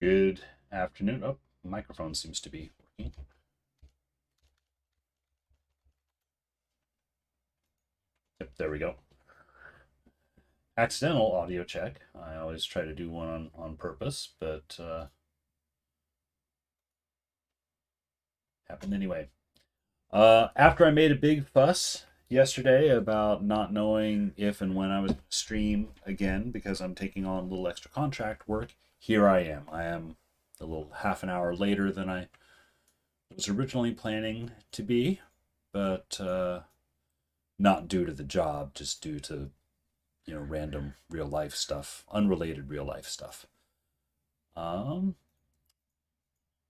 Good afternoon. Oh, microphone seems to be working. Yep, there we go. Accidental audio check. I always try to do one on purpose, but happened anyway. After I made a big fuss yesterday about not knowing if and when I was going to stream again because I'm taking on a little extra contract work, here I am. I am a little half an hour later than I was originally planning to be, but not due to the job, just due to random real life stuff, unrelated real life stuff. Um,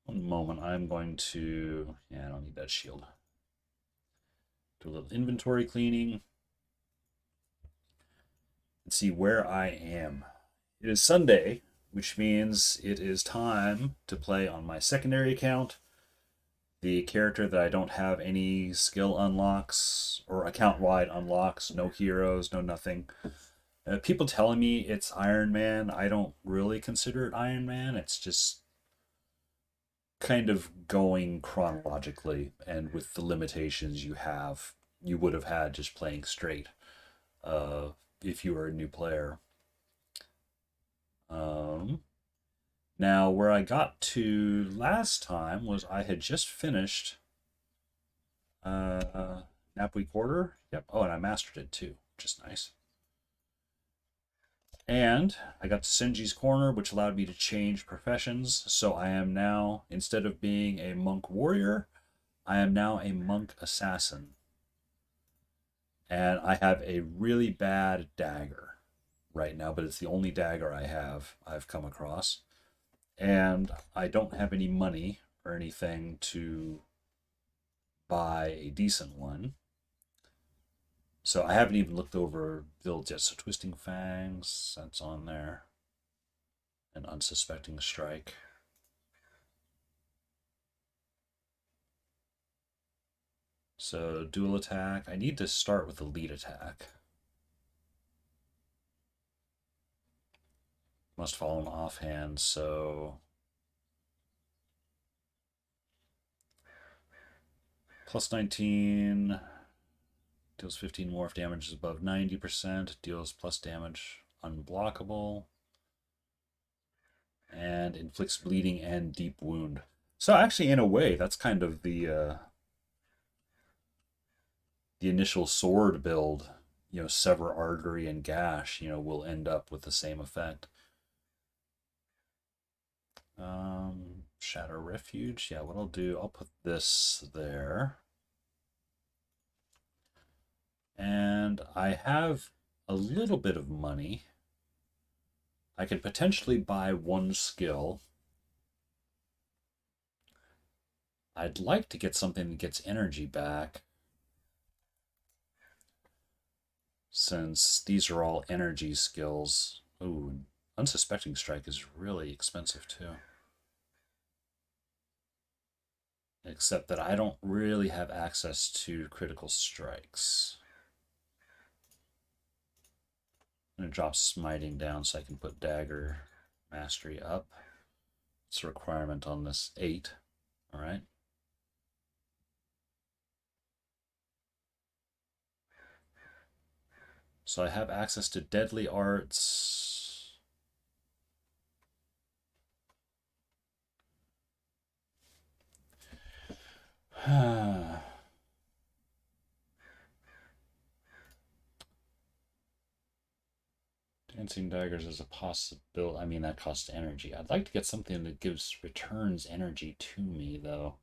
One moment, I'm going to, yeah, I don't need that shield. Do a little inventory cleaning and see where I am. It is Sunday, which means it is time to play on my secondary account, the character that I don't have any skill unlocks or account wide unlocks, no heroes, no nothing. People telling me it's Iron Man. I don't really consider it Iron Man. It's just kind of going chronologically and with the limitations you would have had just playing straight uh, if you were a new player. Um, Now, where I got to last time was I had just finished uh, Napweek Order. Yep. Oh, and I mastered it too, which is nice. And I got to Senji's Corner, which allowed me to change professions. So I am now, instead of being a monk warrior, I am now a monk assassin. And I have a really bad dagger right now, but it's the only dagger I've come across. And I don't have any money or anything to buy a decent one. So I haven't even looked over builds yet. So Twisting Fangs, that's on there. An Unsuspecting Strike. So dual attack. I need to start with the lead attack. Must fall in offhand, so plus 19 deals 15 more if damage is above 90%, deals plus damage unblockable, and inflicts bleeding and deep wound. So actually, in a way, that's kind of the initial sword build. Sever artery and gash. Will end up with the same effect. Shadow Refuge. Yeah, what I'll do, I'll put this there. And I have a little bit of money. I could potentially buy one skill. I'd like to get something that gets energy back, since these are all energy skills. Ooh, Unsuspecting Strike is really expensive too. Except that I don't really have access to critical strikes. I'm going to drop Smiting down so I can put Dagger Mastery up. It's a requirement on this 8. Alright. So I have access to Deadly Arts. Dancing Daggers is a possibility. I mean, that costs energy. I'd like to get something that returns energy to me, though.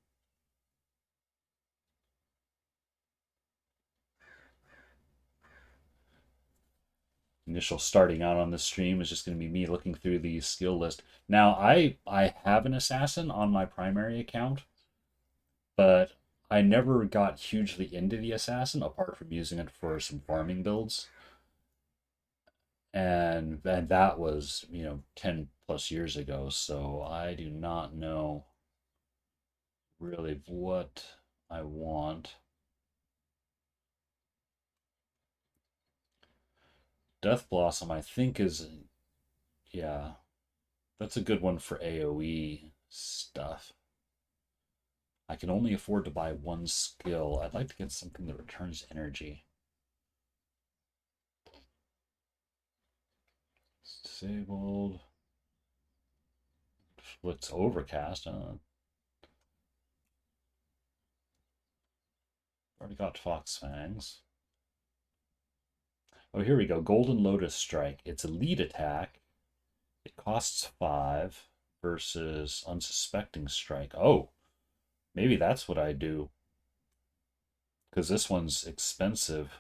Initial starting out on this stream is just going to be me looking through the skill list. Now, I have an assassin on my primary account, but I never got hugely into the assassin apart from using it for some farming builds. And that was 10 plus years ago, so I do not know really what I want. Death Blossom, I think, is, yeah. That's a good one for AoE stuff. I can only afford to buy one skill. I'd like to get something that returns energy. Disabled. What's overcast? Already got Fox Fangs. Oh, here we go. Golden Lotus Strike. It's a lead attack. It costs 5 versus Unsuspecting Strike. Oh, maybe that's what I do. Because this one's expensive.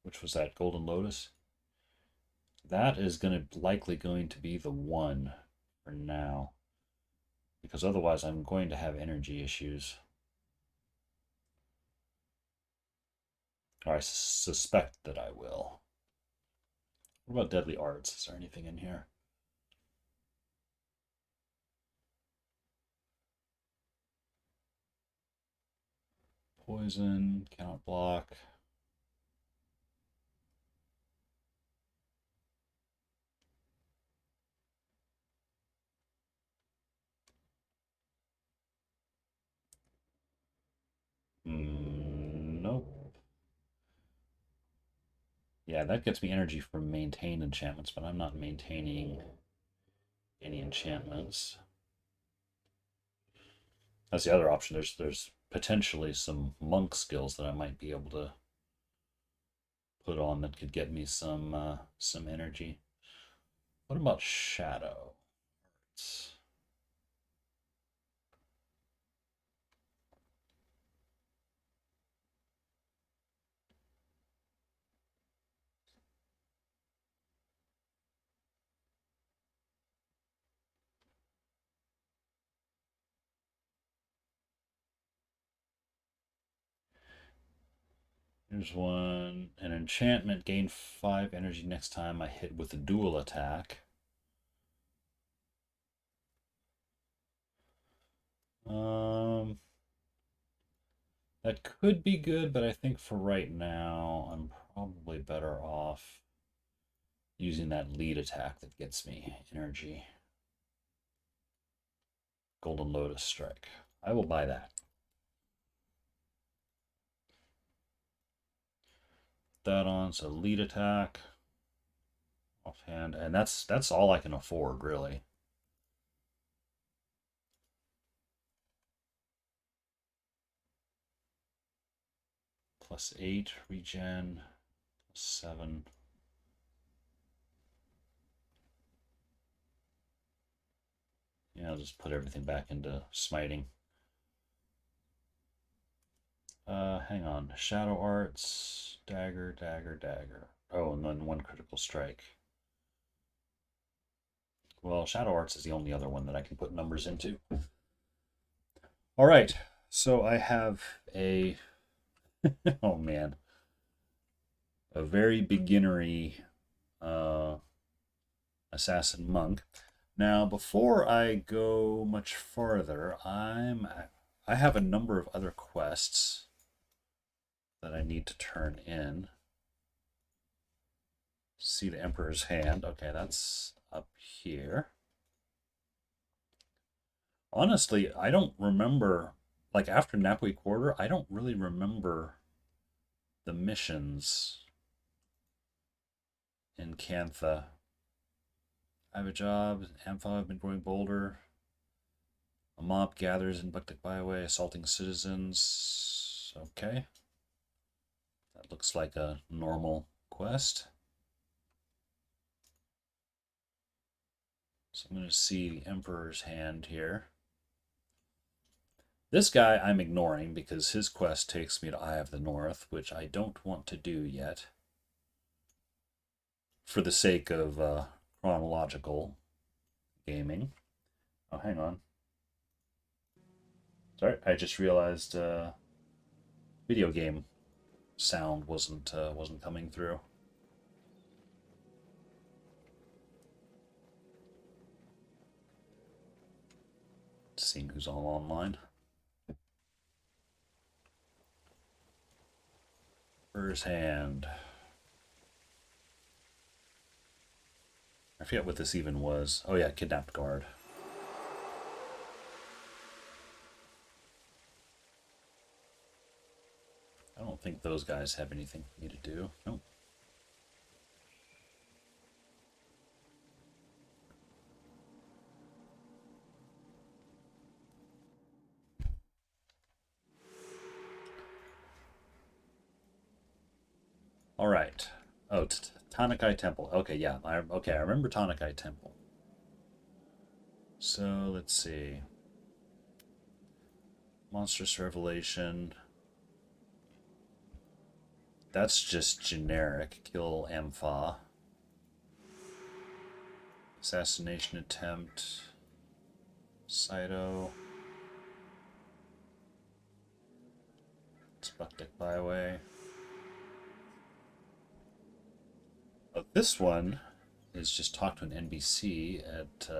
Which was that? Golden Lotus? That is likely going to be the one for now. Because otherwise I'm going to have energy issues. Or I suspect that I will. What about Deadly Arts? Is there anything in here? Poison, cannot block. Nope. Yeah, that gets me energy from maintained enchantments, but I'm not maintaining any enchantments. That's the other option. There's potentially some monk skills that I might be able to put on that could get me some energy. What about shadow? Here's one. An enchantment, gain 5 energy next time I hit with a dual attack. That could be good, but I think for right now, I'm probably better off using that lead attack that gets me energy. Golden Lotus Strike. I will buy that. Put that on, so lead attack. Offhand, and that's all I can afford, really. +8 regen, +7. Yeah, I'll just put everything back into smiting. Hang on. Shadow Arts, dagger, dagger, dagger. Oh, and then 1 critical strike. Well, Shadow Arts is the only other one that I can put numbers into. All right, so I have a oh man, a very beginnery assassin monk. Now, before I go much farther, I have a number of other quests that I need to turn in. See the Emperor's Hand. Okay, that's up here. Honestly, I don't remember, like after Napui Quarter, I don't really remember the missions in Cantha. I have a job. Ampho have been growing bolder. A mob gathers in Buktik Byway, assaulting citizens. Okay. That looks like a normal quest. So I'm going to see the Emperor's Hand here. This guy I'm ignoring because his quest takes me to Eye of the North, which I don't want to do yet. For the sake of chronological gaming. Oh, hang on. Sorry, I just realized video game sound wasn't coming through. Seeing who's all online. Emperor's Hand. I forget what this even was. Oh yeah, Kidnapped Guard. I don't think those guys have anything for me to do. Nope. All right. Oh, Tanakai Temple. Okay, yeah. I remember Tanakai Temple. So, let's see. Monstrous Revelation. That's just generic. Kill Ampha. Assassination Attempt. Saito. Sputnik Byway. Oh, this one is just talk to an NPC at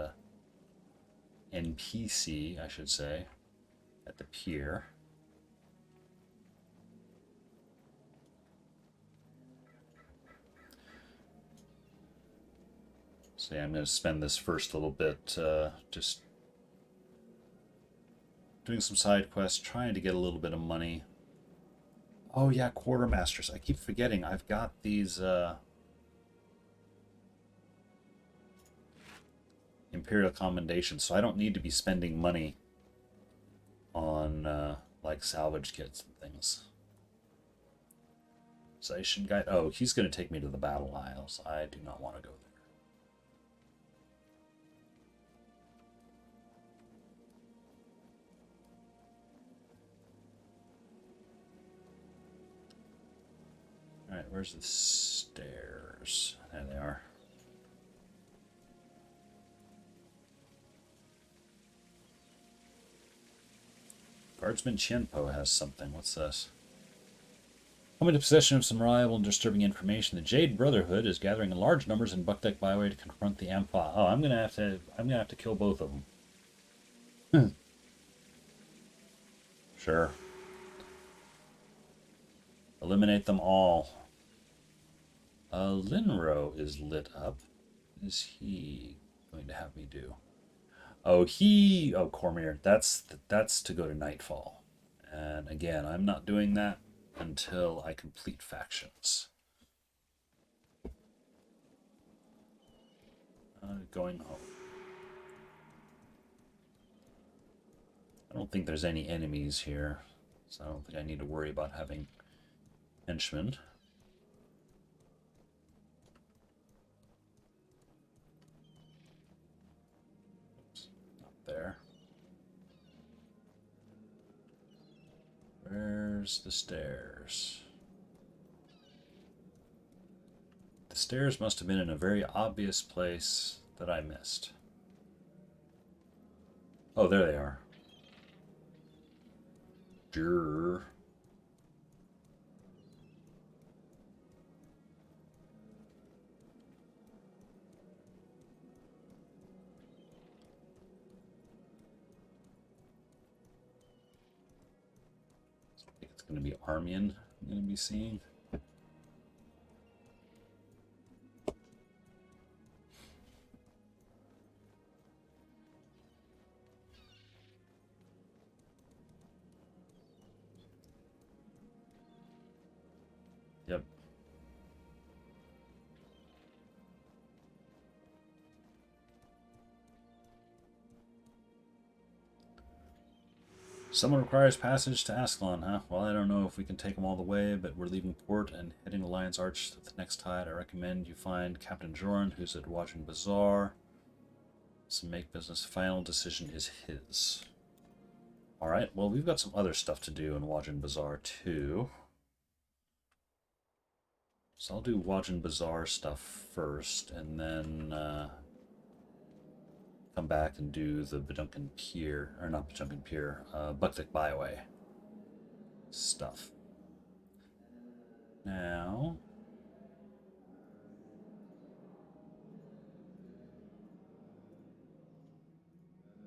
NPC, I should say, at the pier. So yeah, I'm going to spend this first little bit just doing some side quests, trying to get a little bit of money. Oh yeah, Quartermasters. I keep forgetting. I've got these Imperial Commendations, so I don't need to be spending money on like salvage kits and things. Station Guide. Oh, he's going to take me to the Battle Isles. I do not want to go there. Alright, where's the stairs? There they are. Guardsman Chienpo has something. What's this? Come into possession of some reliable and disturbing information. The Jade Brotherhood is gathering in large numbers in Buckdeck Byway to confront the Ampha. Oh, I'm gonna have to kill both of them. Sure. Eliminate them all. Linro is lit up. What is he going to have me do? Oh, Cormier. That's to go to Nightfall. And again, I'm not doing that until I complete factions. Going home. I don't think there's any enemies here, so I don't think I need to worry about having henchmen. Oops, not there. Where's the stairs? The stairs must have been in a very obvious place that I missed. Oh, there they are. Durr. I think it's going to be Armian I'm going to be seeing. Yep. Someone requires passage to Ascalon, huh? Well, I don't know if we can take them all the way, but we're leaving port and heading to Lion's Arch at the next tide. I recommend you find Captain Joran, who's at Wajin Bazaar. Some make business. Final decision is his. Alright, well, we've got some other stuff to do in Wajin Bazaar, too. So I'll do Wajin Bazaar stuff first, and then come back and do the Bedunkan Pier, or not Bedunkan Pier, Buckdeck Byway stuff. Now,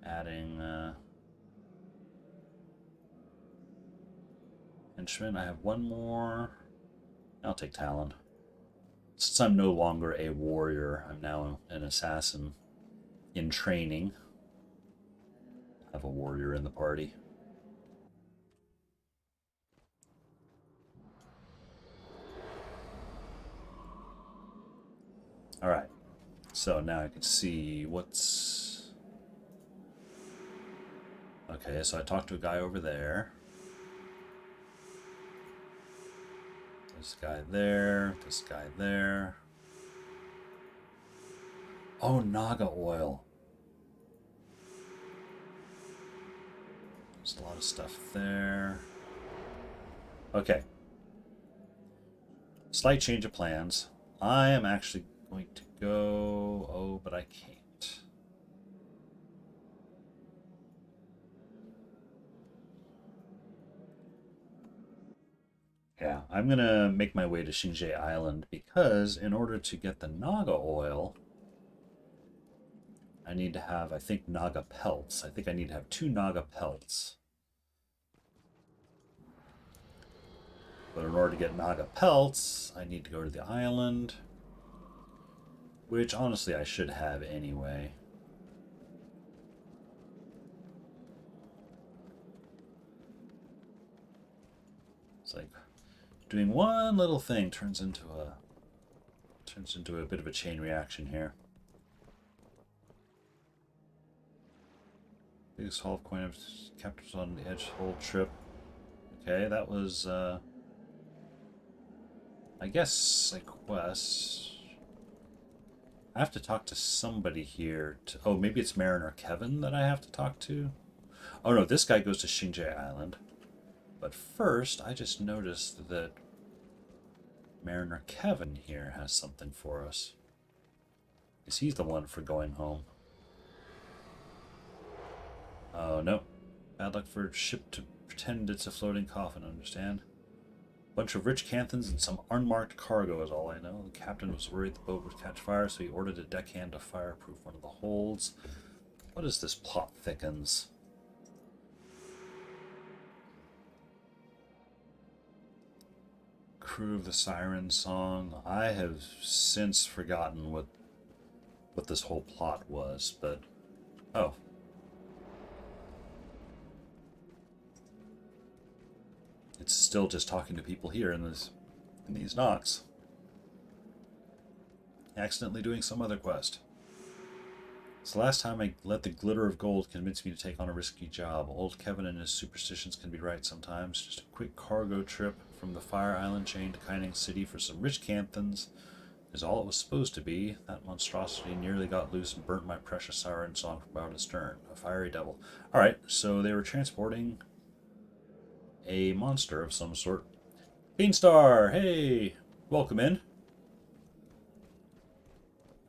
adding henchmen. I have one more I'll take Talon. Since I'm no longer a warrior, I'm now an assassin in training. I have a warrior in the party. Alright, so now I can see what's... Okay, so I talked to a guy over there. This guy there, this guy there. Oh, Naga oil. There's a lot of stuff there. Okay. Slight change of plans. I am actually going to go... Oh, but I can't. Yeah, I'm going to make my way to Xingye Island because in order to get the Naga oil, I need to have, I think, Naga pelts. I think I need to have 2 Naga pelts. But in order to get Naga pelts, I need to go to the island, which honestly I should have anyway. It's like doing one little thing turns into a bit of a chain reaction here. Biggest haul of coin of captives on the edge whole trip. Okay, that was I guess a quest. I have to talk to somebody here. Oh, maybe it's Mariner Kevin that I have to talk to? Oh no, this guy goes to Xingye Island. But first, I just noticed that Mariner Kevin here has something for us. Because he's the one for going home. Oh, no. Bad luck for a ship to pretend it's a floating coffin, understand? Bunch of rich canthons and some unmarked cargo is all I know. The captain was worried the boat would catch fire, so he ordered a deckhand to fireproof one of the holds. What is this plot thickens? Crew of the Siren Song. I have since forgotten what this whole plot was, but... Oh. It's still just talking to people here in these knocks. Accidentally doing some other quest. It's the last time I let the glitter of gold convince me to take on a risky job. Old Kevin and his superstitions can be right sometimes. Just a quick cargo trip from the Fire Island chain to Kaining City for some rich canthons is all it was supposed to be. That monstrosity nearly got loose and burnt my precious siren song from bow to stern. A fiery devil. Alright, so they were transporting a monster of some sort. Beanstar, hey! Welcome in.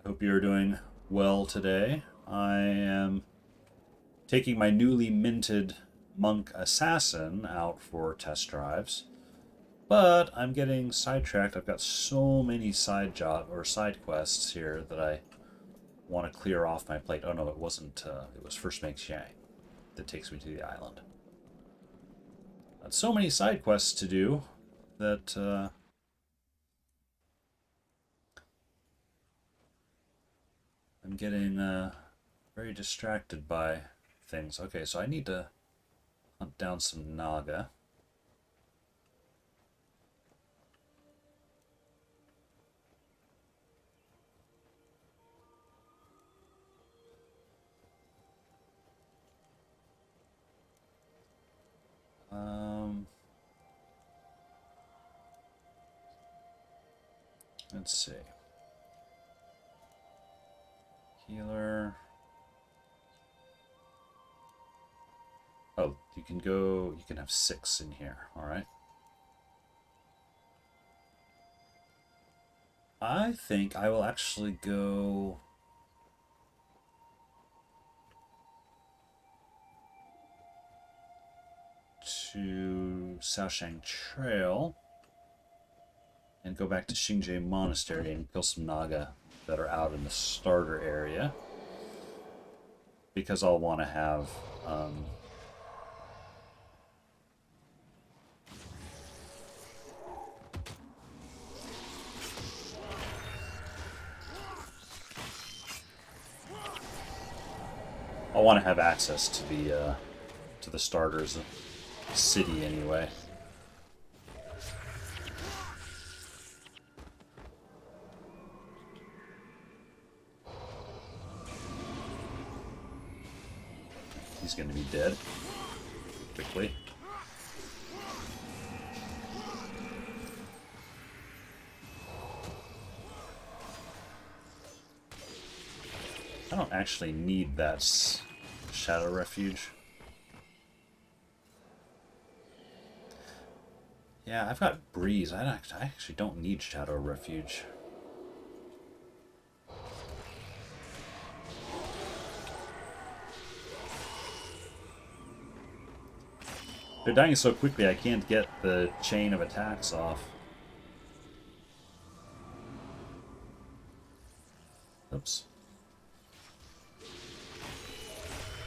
I hope you're doing well today. I am taking my newly minted Monk Assassin out for test drives, but I'm getting sidetracked. I've got so many side quests here that I want to clear off my plate. Oh no, it wasn't. It was First Make Xiang that takes me to the island. So many side quests to do that I'm getting very distracted by things. Okay, so I need to hunt down some Naga. Let's see. Healer. Oh, you can have 6 in here, alright. I think I will actually go... to Shaoshang Trail and go back to Xingye Monastery and kill some Naga that are out in the starter area, because I'll want to have want to have access to the starter's city anyway. He's going to be dead quickly. I don't actually need that Shadow Refuge. Yeah, I've got Breeze. I actually don't need Shadow Refuge. They're dying so quickly I can't get the chain of attacks off. Oops.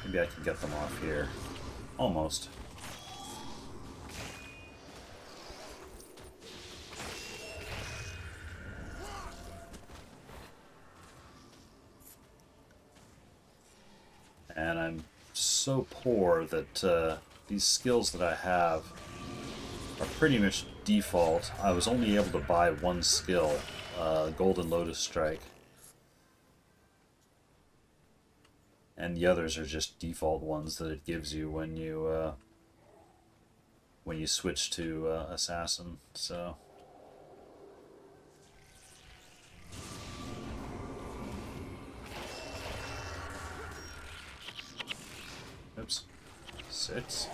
Maybe I can get them off here. Almost. And I'm so poor that these skills that I have are pretty much default. I was only able to buy one skill, Golden Lotus Strike. And the others are just default ones that it gives you when you switch to Assassin. So oops. 6.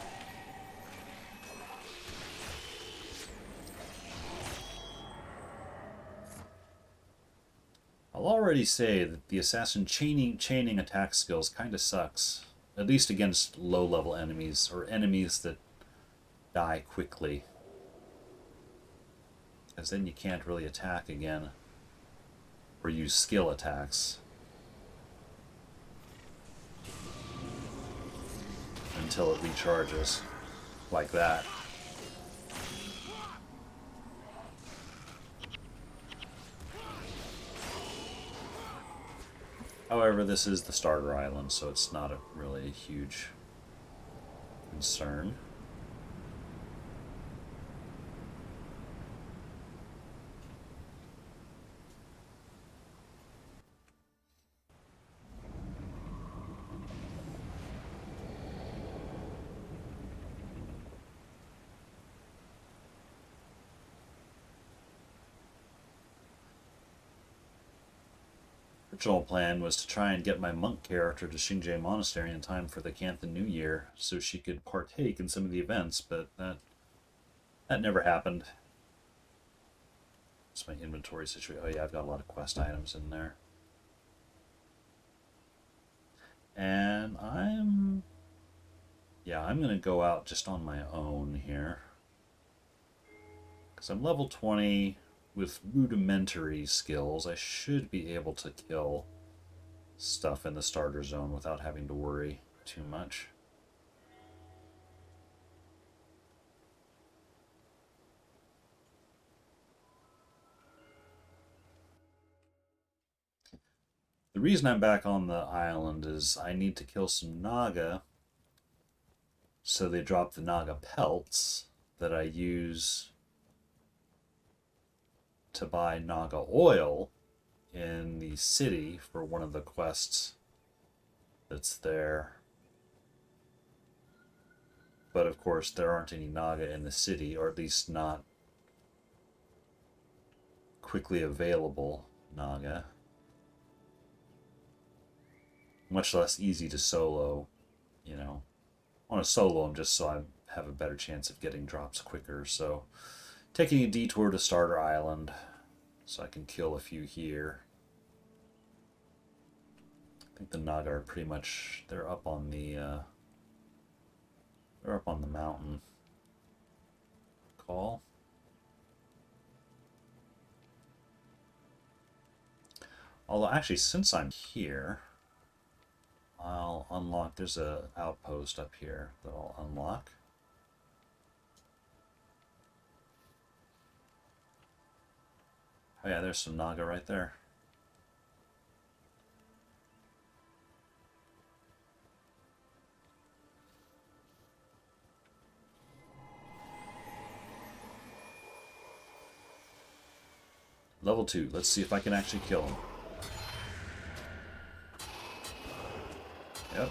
I'll already say that the Assassin chaining attack skills kind of sucks. At least against low-level enemies, or enemies that die quickly. Because then you can't really attack again. Or use skill attacks. Until it recharges. Like that. However, this is the starter island, so it's not really a huge concern. Original plan was to try and get my monk character to Shinjie Monastery in time for the Canthan New Year so she could partake in some of the events, but that never happened. It's my inventory situation. Oh yeah, I've got a lot of quest items in there. And I'm going to go out just on my own here. Because I'm level 20 with rudimentary skills. I should be able to kill stuff in the starter zone without having to worry too much. The reason I'm back on the island is I need to kill some Naga, so they drop the Naga pelts that I use to buy Naga oil in the city for one of the quests that's there. But of course there aren't any Naga in the city, or at least not quickly available Naga. Much less easy to solo, you know. I want to solo them just so I have a better chance of getting drops quicker, so taking a detour to Starter Island so I can kill a few here. I think the Naga are pretty much, they're up on the mountain. Call. Although actually, since I'm here, I'll unlock, there's a outpost up here that I'll unlock. Oh yeah, there's some Naga right there. Level 2. Let's see if I can actually kill him. Yep.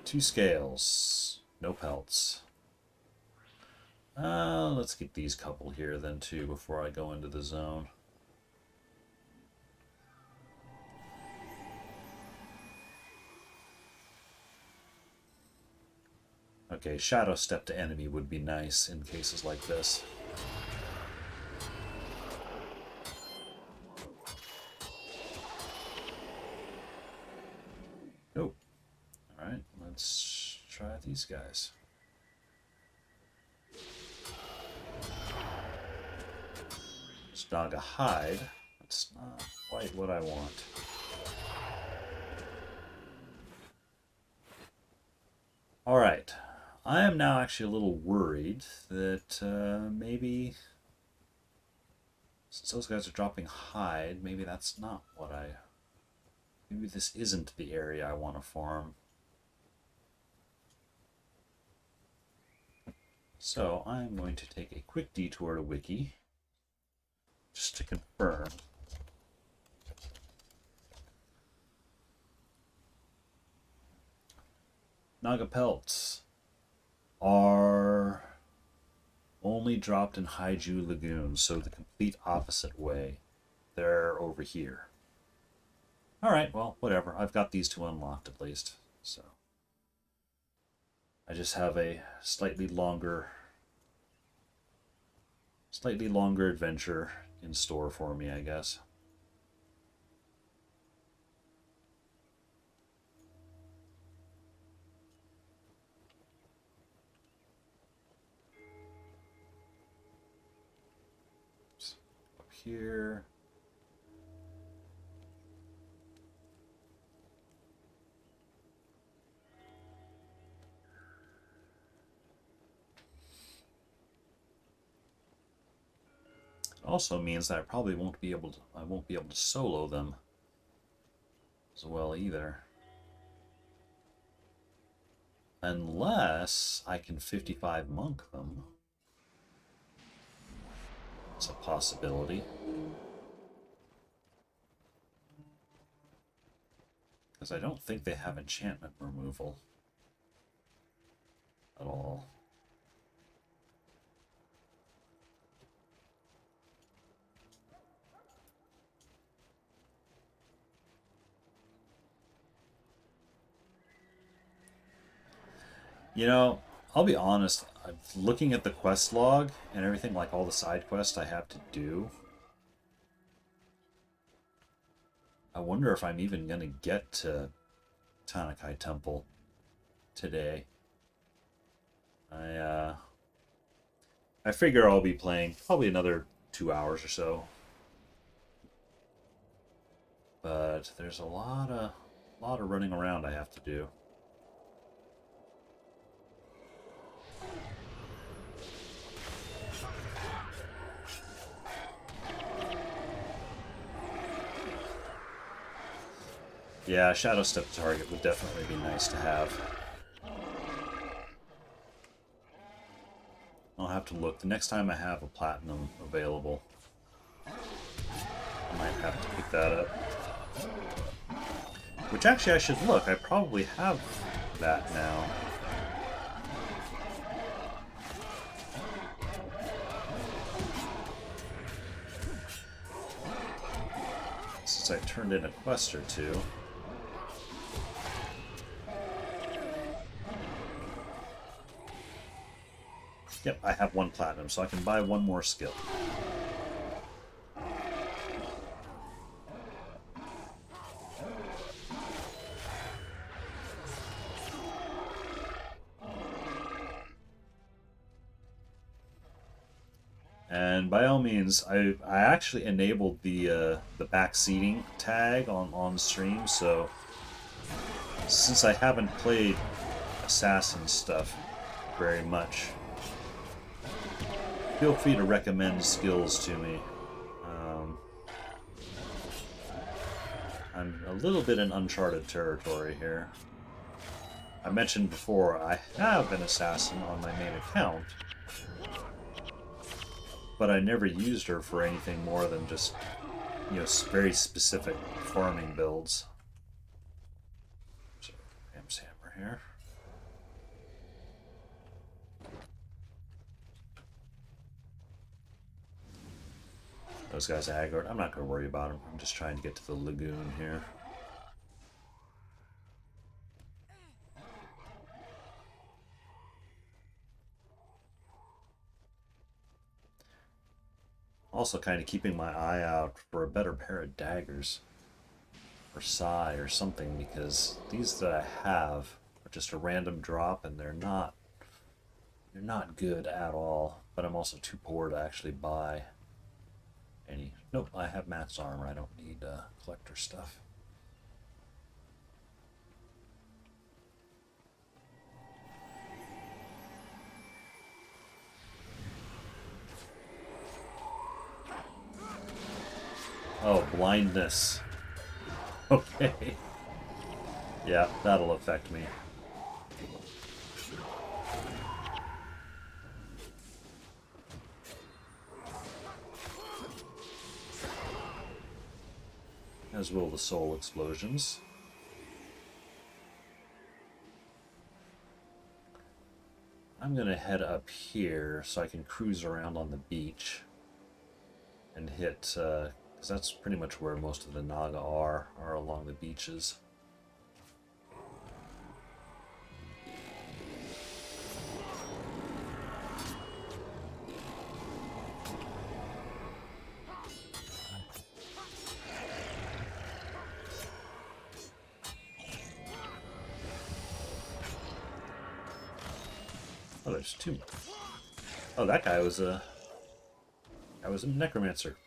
2 scales. No pelts. Let's get these couple here then too before I go into the zone. Okay, shadow step to enemy would be nice in cases like this. Nope. Alright, let's try these guys. Naga hide. That's not quite what I want. Alright. I am now actually a little worried that maybe, since those guys are dropping hide, maybe that's not what maybe this isn't the area I want to farm. So I'm going to take a quick detour to Wiki, just to confirm. Naga pelts are only dropped in Haiju Lagoon, so the complete opposite way. They're over here. Alright, well, whatever. I've got these two unlocked at least, so I just have a slightly longer adventure in store for me, I guess. Up here. Also means that I probably won't be able to solo them as well either. Unless I can 55 monk them. It's a possibility. Because I don't think they have enchantment removal at all. You know, I'll be honest, I'm looking at the quest log and everything, like all the side quests I have to do. I wonder if I'm even going to get to Tanakai Temple today. I figure I'll be playing probably another 2 hours or so. But there's a lot of running around I have to do. Yeah, Shadow Step target would definitely be nice to have. I'll have to look. The next time I have a platinum available, I might have to pick that up. Which actually I should look. I probably have that now. Since I turned in a quest or two. Yep, I have 1 platinum, so I can buy 1 more skill. And by all means, I actually enabled the back seating tag on stream, so since I haven't played assassin stuff very much, feel free to recommend skills to me. I'm a little bit in uncharted territory here. I mentioned before I have an assassin on my main account, but I never used her for anything more than just, you know, very specific farming builds. So, Ram's hammer here. Those guys aggroed. I'm not going to worry about them. I'm just trying to get to the lagoon here. Also kind of keeping my eye out for a better pair of daggers. Or sai or something, because these that I have are just a random drop and they're not good at all. But I'm also too poor to actually buy any. Nope, I have Matt's armor. I don't need collector stuff. Oh, blindness. Okay. Yeah, that'll affect me. As will the soul explosions. I'm gonna head up here so I can cruise around on the beach and hit, because that's pretty much where most of the Naga are along the beaches. Oh, there's two. Oh, that guy was a necromancer.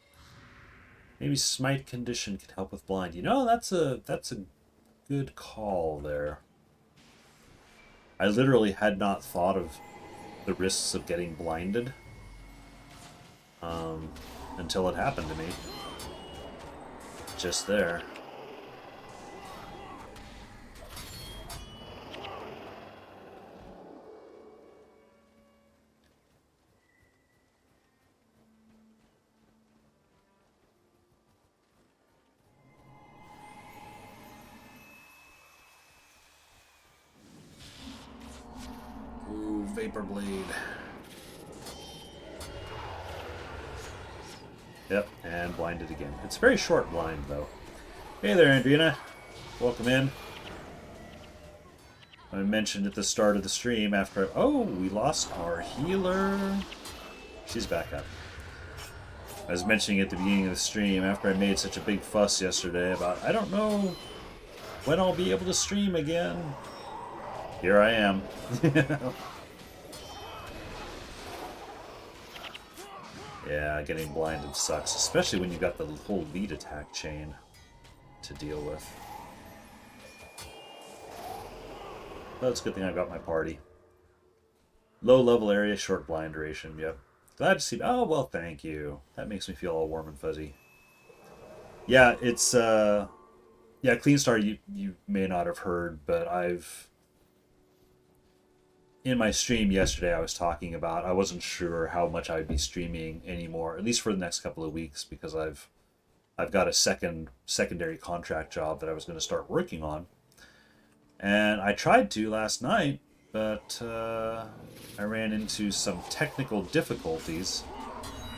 Maybe smite condition can help with blind. You know, that's a good call there. I literally had not thought of the risks of getting blinded until it happened to me. Just there. Vapor blade. Yep, and blinded again. It's a very short blind, though. Hey there, Andrina. Welcome in. I mentioned at the start of the stream after... Oh, we lost our healer. She's back up. I was mentioning at the beginning of the stream after I made such a big fuss yesterday about, I don't know when I'll be able to stream again. Here I am. Yeah, getting blinded sucks, especially when you've got the whole lead attack chain to deal with. Well, it's a good thing I've got my party. Low level area, short blind duration, yep. Glad to see... Oh, well, thank you. That makes me feel all warm and fuzzy. Yeah, it's... Yeah, Clean Star you may not have heard, but I've... In my stream yesterday, I was talking about I wasn't sure how much I'd be streaming anymore, at least for the next couple of weeks, because I've got a secondary contract job that I was going to start working on, and I tried to last night, but I ran into some technical difficulties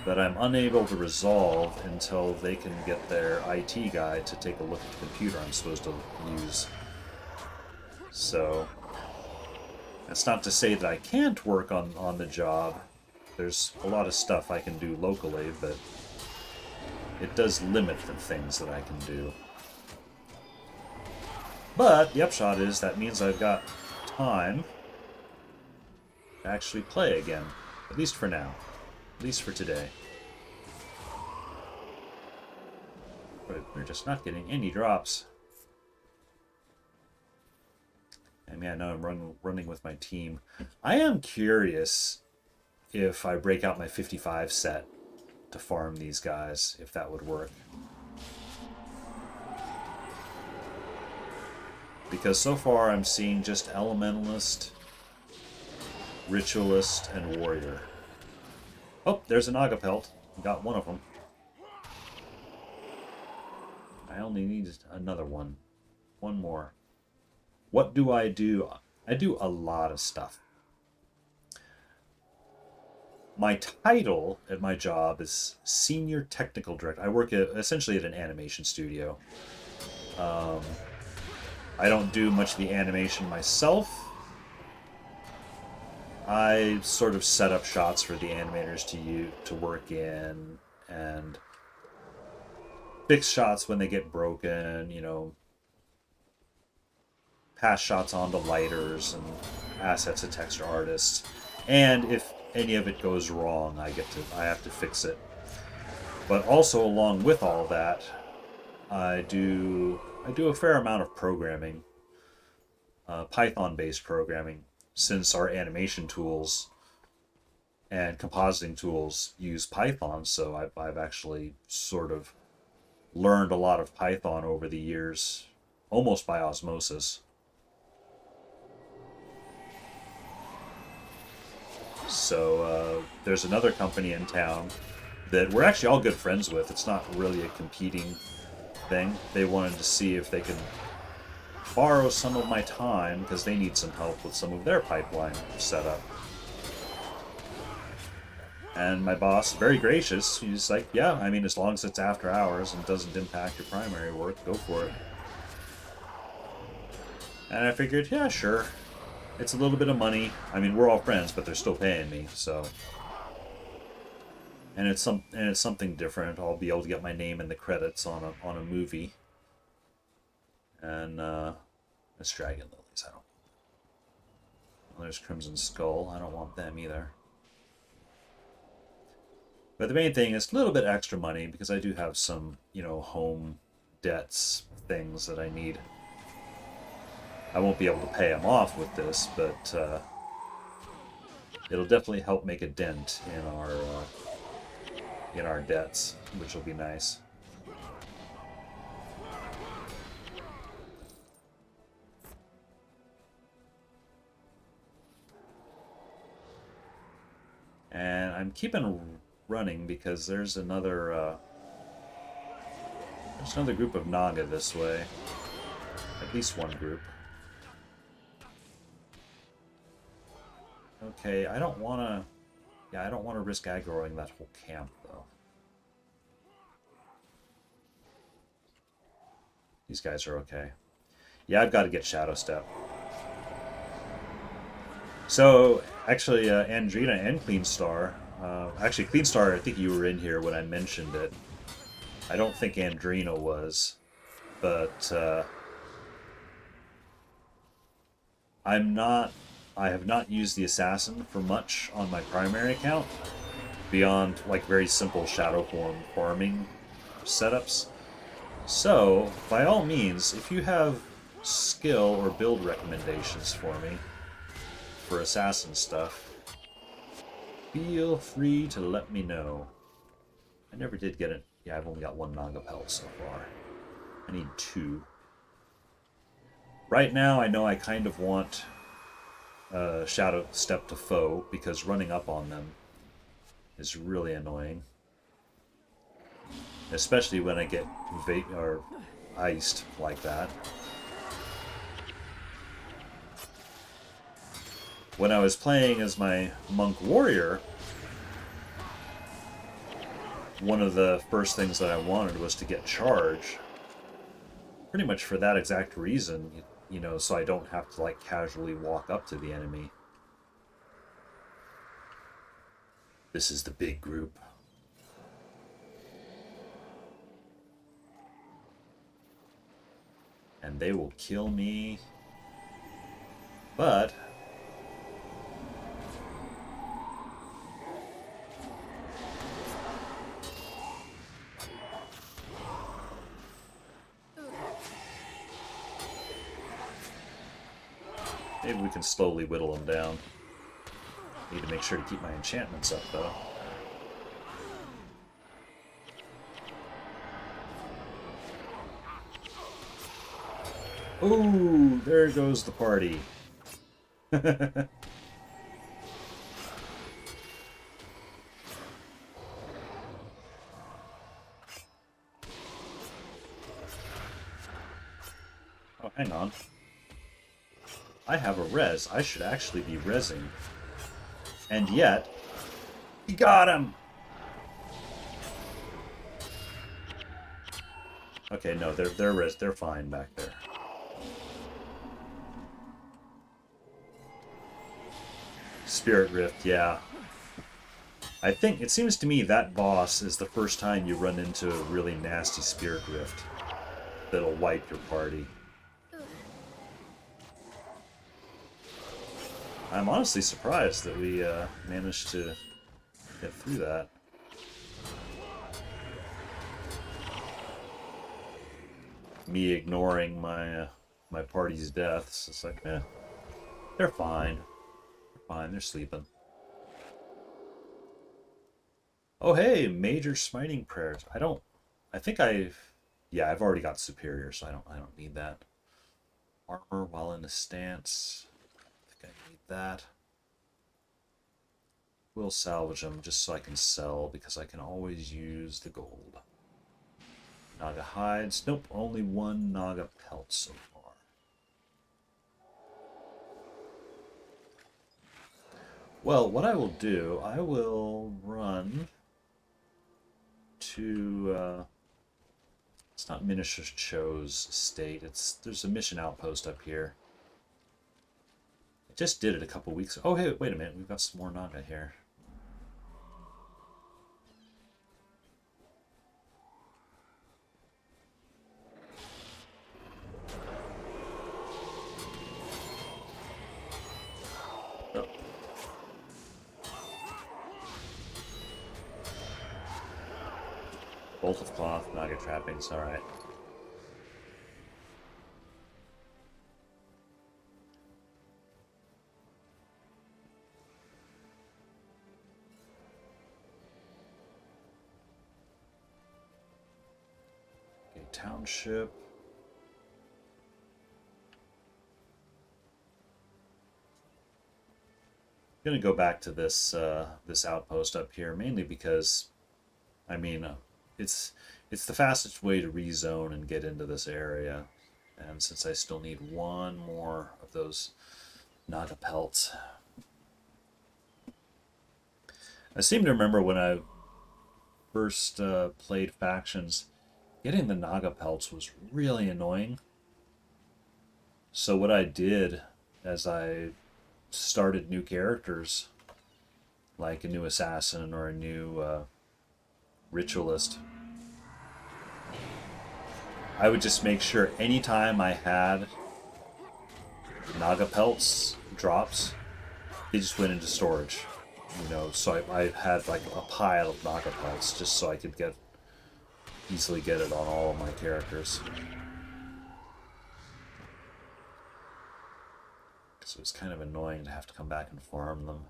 that I'm unable to resolve until they can get their IT guy to take a look at the computer I'm supposed to use. So... That's not to say that I can't work on the job. There's a lot of stuff I can do locally, but it does limit the things that I can do. But the upshot is that means I've got time to actually play again. At least for now. At least for today. But we're just not getting any drops. I mean, I know I'm running with my team. I am curious if I break out my 55 set to farm these guys, if that would work. Because so far I'm seeing just Elementalist, Ritualist, and Warrior. Oh, there's an Naga pelt. Got one of them. I only need another one. One more. What do? I do a lot of stuff. My title at my job is Senior Technical Director. I work essentially at an animation studio. Um, I don't do much of the animation myself. I sort of set up shots for the animators to work in and fix shots when they get broken, pass shots on to lighters and assets to texture artists. And if any of it goes wrong, I have to fix it. But also along with all that, I do a fair amount of programming, Python-based programming, since our animation tools and compositing tools use Python. So I've actually sort of learned a lot of Python over the years, almost by osmosis. So there's another company in town that we're actually all good friends with. It's not really a competing thing. They wanted to see if they could borrow some of my time because they need some help with some of their pipeline setup. And my boss, very gracious, he's like, yeah, I mean, as long as it's after hours and doesn't impact your primary work, go for it. And I figured, yeah, sure. It's a little bit of money. I mean, we're all friends, but they're still paying me, so. And it's something different. I'll be able to get my name in the credits on a movie. And it's Dragon Lilies. I don't. Well, there's Crimson Skull. I don't want them either. But the main thing is a little bit extra money because I do have some, home debts, things that I need. I won't be able to pay them off with this, but it'll definitely help make a dent in our debts, which will be nice. And I'm keeping running because there's another group of Naga this way. At least one group. Okay, I don't want to... Yeah, I don't want to risk aggroing that whole camp, though. These guys are okay. Yeah, I've got to get Shadow Step. So, actually, Andrina and Clean Star... actually, Clean Star, I think you were in here when I mentioned it. I don't think Andrina was. But, I have not used the Assassin for much on my primary account, beyond like very simple shadow form farming setups. So, by all means, if you have skill or build recommendations for me for Assassin stuff, feel free to let me know. I never did get it. Yeah, I've only got one Naga pelt so far. I need 2. Right now, I know I kind of want Shadow Step to foe because running up on them is really annoying, especially when I get or iced like that. When I was playing as my monk warrior, one of the first things that I wanted was to get charge, pretty much for that exact reason. So I don't have to, like, casually walk up to the enemy. This is the big group. And they will kill me. But... maybe we can slowly whittle them down. Need to make sure to keep my enchantments up, though. Ooh, there goes the party. Hang on. I have a res. I should actually be resing. And yet, he got him! Okay, no, they're fine back there. Spirit Rift, yeah. I think, it seems to me that boss is the first time you run into a really nasty Spirit Rift that'll wipe your party. I'm honestly surprised that we managed to get through that. Me ignoring my my party's deaths. It's like, they're fine. They're fine, they're sleeping. Oh hey, major smiting prayers. Yeah, I've already got superior, so I don't need that. Armor while in a stance. I think I need that. We'll salvage them just so I can sell, because I can always use the gold. Naga hides. Nope, only one Naga pelt so far. Well, what I will do, I will run to it's not Miniature Cho's estate. There's a mission outpost up here. I just did it a couple weeks ago. Oh hey, wait a minute, we've got some more Naga here. Oh. Bolt of cloth, Naga trappings, alright. Okay, township. I'm gonna go back to this this outpost up here, mainly because, I mean, it's the fastest way to rezone and get into this area, and since I still need one more of those Naga pelts. I seem to remember when I first played factions, getting the Naga pelts was really annoying. So what I did as I started new characters, like a new assassin or a new ritualist, I would just make sure anytime I had Naga pelts drops, they just went into storage. You know, so I had like a pile of Naga pelts just so I could easily get it on all of my characters. Because it was kind of annoying to have to come back and farm them.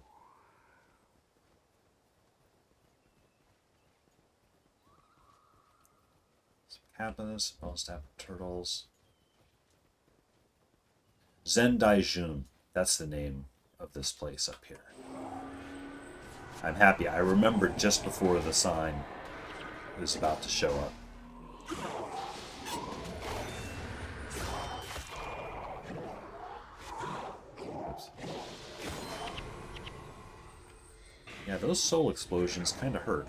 Happiness, most happy turtles. Zendaijun, that's the name of this place up here. I'm happy. I remembered just before the sign was about to show up. Oops. Yeah, those soul explosions kind of hurt.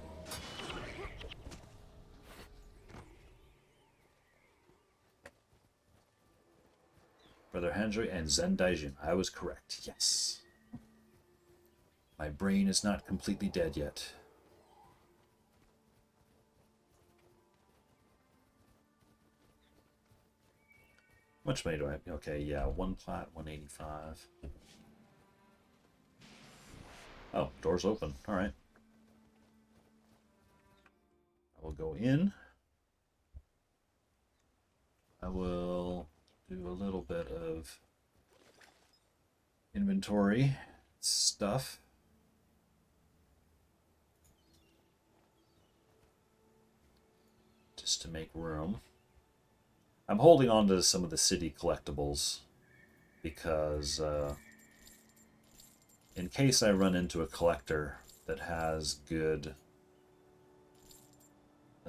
Brother Henry and Zendaijun. I was correct. Yes. My brain is not completely dead yet. How much money do I have? Okay, yeah, 1 plat, 185. Oh, door's open. All right. I will go in. I will do a little bit of inventory stuff. Just to make room. I'm holding on to some of the city collectibles because in case I run into a collector that has a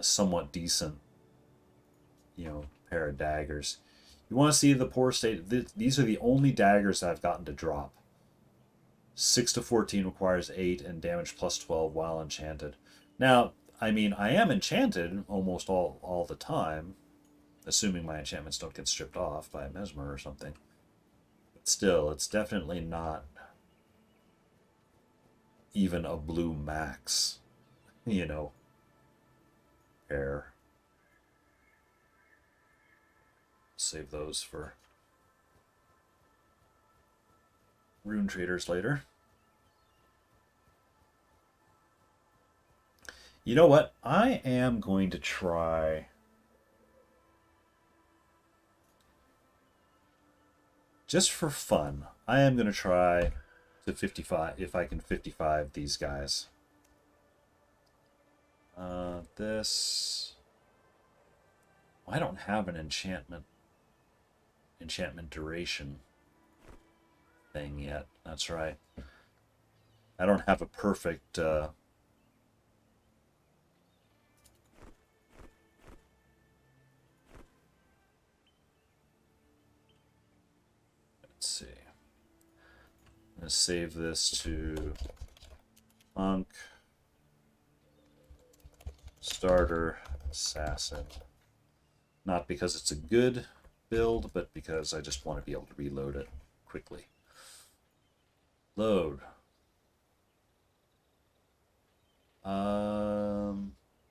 somewhat decent, pair of daggers. You want to see the poor state? These are the only daggers I've gotten to drop. 6 to 14 requires 8 and damage plus 12 while enchanted. Now, I mean, I am enchanted almost all the time, assuming my enchantments don't get stripped off by a mesmer or something. But still, it's definitely not even a blue max, you know, air. Save those for rune traders later. You know what? I am going to try... just for fun, I am going to try to 55, if I can 55 these guys. This... I don't have an enchantment duration thing yet. That's right. I don't have a perfect... let's see. I'm going to save this to Monk, Starter, Assassin. Not because it's a good build, but because I just want to be able to reload it quickly. Load.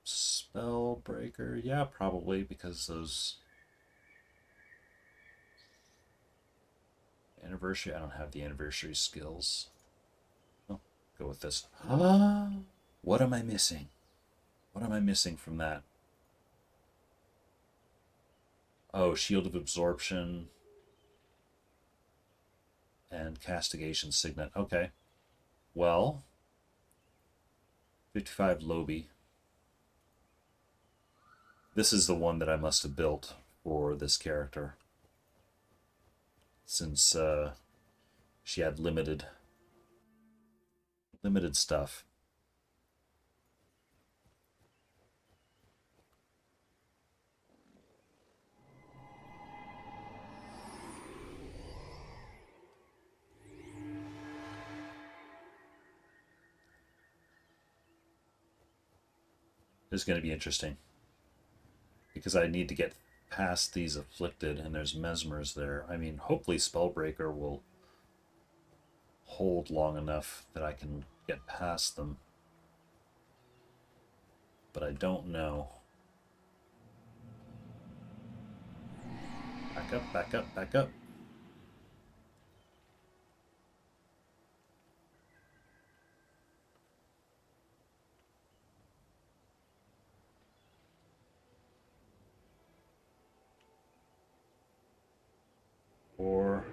Spellbreaker. Yeah, probably, because those... Anniversary. I don't have the anniversary skills. Oh, go with this. What am I missing? What am I missing from that? Oh, Shield of Absorption and Castigation Signet. Okay. Well, 55 Lobi. This is the one that I must have built for this character, since she had limited stuff. This is going to be interesting, because I need to get past these afflicted, and there's mesmers there. I mean, hopefully Spellbreaker will hold long enough that I can get past them, but I don't know. Back up, back up, back up. Four.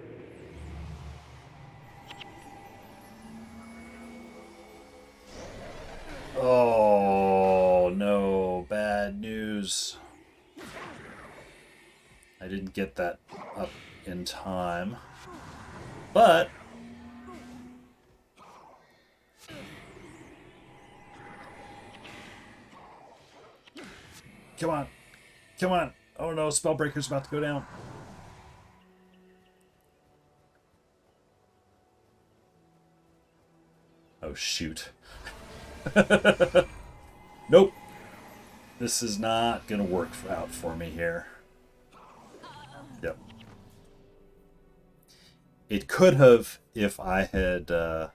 Oh, no. Bad news. I didn't get that up in time. But... come on. Come on. Oh no, Spellbreaker's about to go down. Oh, shoot. Nope. This is not going to work out for me here. Yep. It could have if I had not...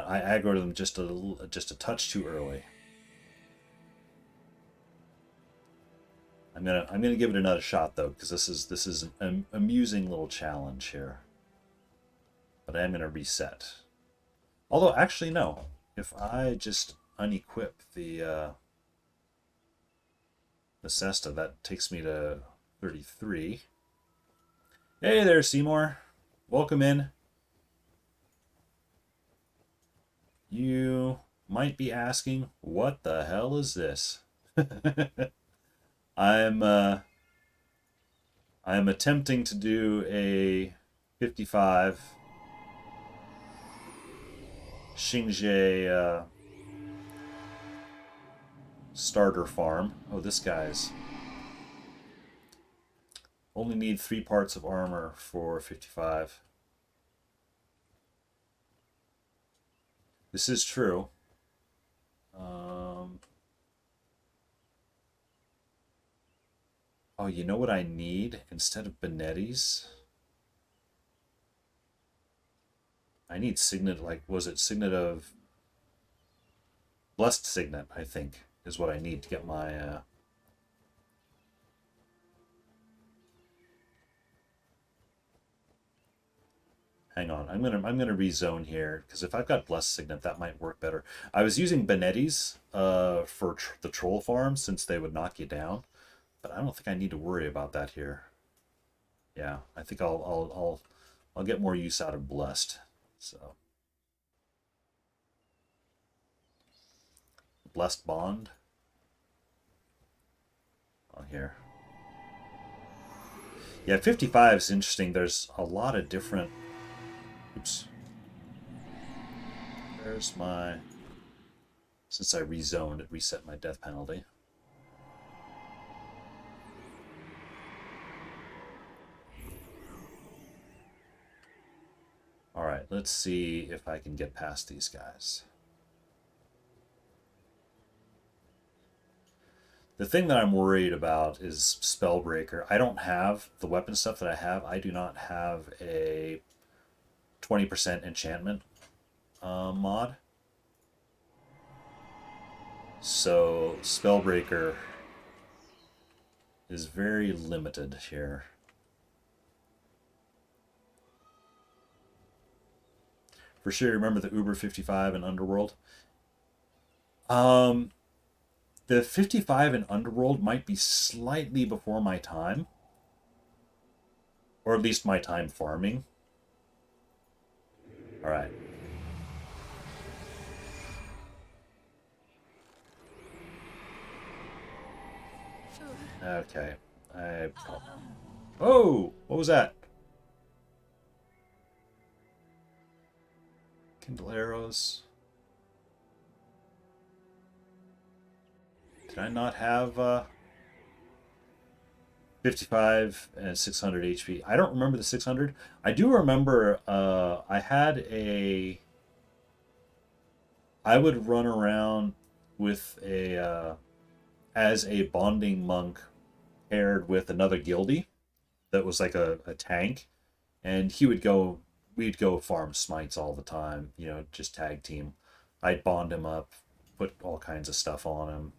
I aggroed them just a touch too early. I'm gonna give it another shot though, because this is an amusing little challenge here. But I am gonna reset. Although, actually, no. If I just unequip the Cesta, that takes me to 33. Hey there, Seymour. Welcome in. You might be asking, what the hell is this? I'm attempting to do a 55 Xingye starter farm. Oh, this guy's Only need 3 parts of armor for 55. This is true. Oh, you know what I need instead of Benetti's? I need Signet, like, was it Signet of... Blessed Signet, I think, is what I need to get my... Hang on, I'm gonna rezone here, because if I've got Blessed Signet, that might work better. I was using Benetti's for the troll farm, since they would knock you down, but I don't think I need to worry about that here. Yeah, I think I'll get more use out of Blessed. So Blessed Bond on here. Yeah, 55 is interesting. There's a lot of different... Oops. There's my... Since I rezoned, it reset my death penalty. Alright, let's see if I can get past these guys. The thing that I'm worried about is Spellbreaker. I don't have the weapon stuff that I have. I do not have a 20% enchantment mod. So Spellbreaker is very limited here. For sure, remember the Uber 55 in Underworld? The 55 in Underworld might be slightly before my time. Or at least my time farming. Alright. Okay. Oh! What was that? Kindle arrows. Did I not have 55 and 600 HP? I don't remember the 600. I do remember I had a... I would run around with a... as a bonding monk paired with another guildie that was like a tank. And he would go... We'd go farm smites all the time. You know, just tag team. I'd bond him up. Put all kinds of stuff on him.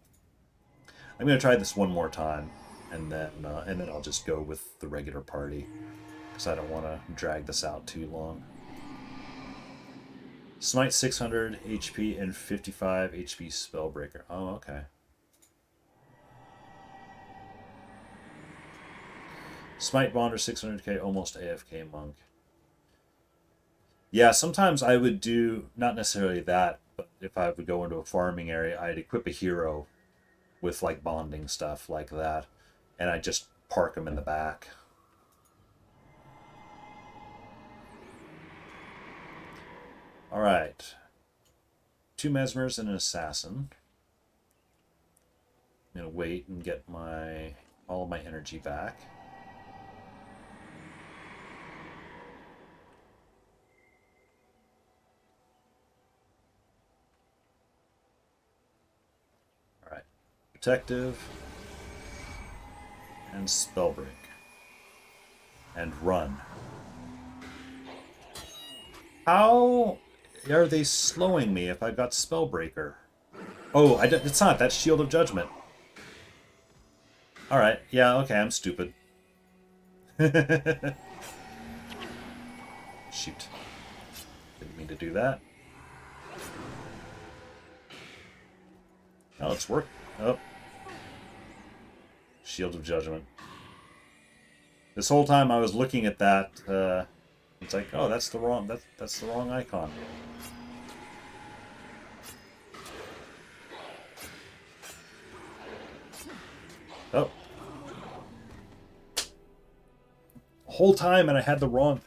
I'm going to try this one more time, and then I'll just go with the regular party, because I don't want to drag this out too long. Smite 600 HP and 55 HP Spellbreaker. Oh, okay. Smite Bonder 600k, almost AFK Monk. Yeah, sometimes I would do, not necessarily that, but if I would go into a farming area, I'd equip a hero with like bonding stuff like that, and I just park them in the back. All right, 2 mesmers and an assassin. I'm gonna wait and get all of my energy back. Protective and Spellbreak and run. How are they slowing me if I've got Spellbreaker? Oh, it's not. That's Shield of Judgment. Alright, yeah, okay, I'm stupid. Shoot. Didn't mean to do that. Now let's work. Oh. Shield of Judgment. This whole time I was looking at that, it's like, oh, that's the wrong icon. Oh. Whole time and I had the wrong...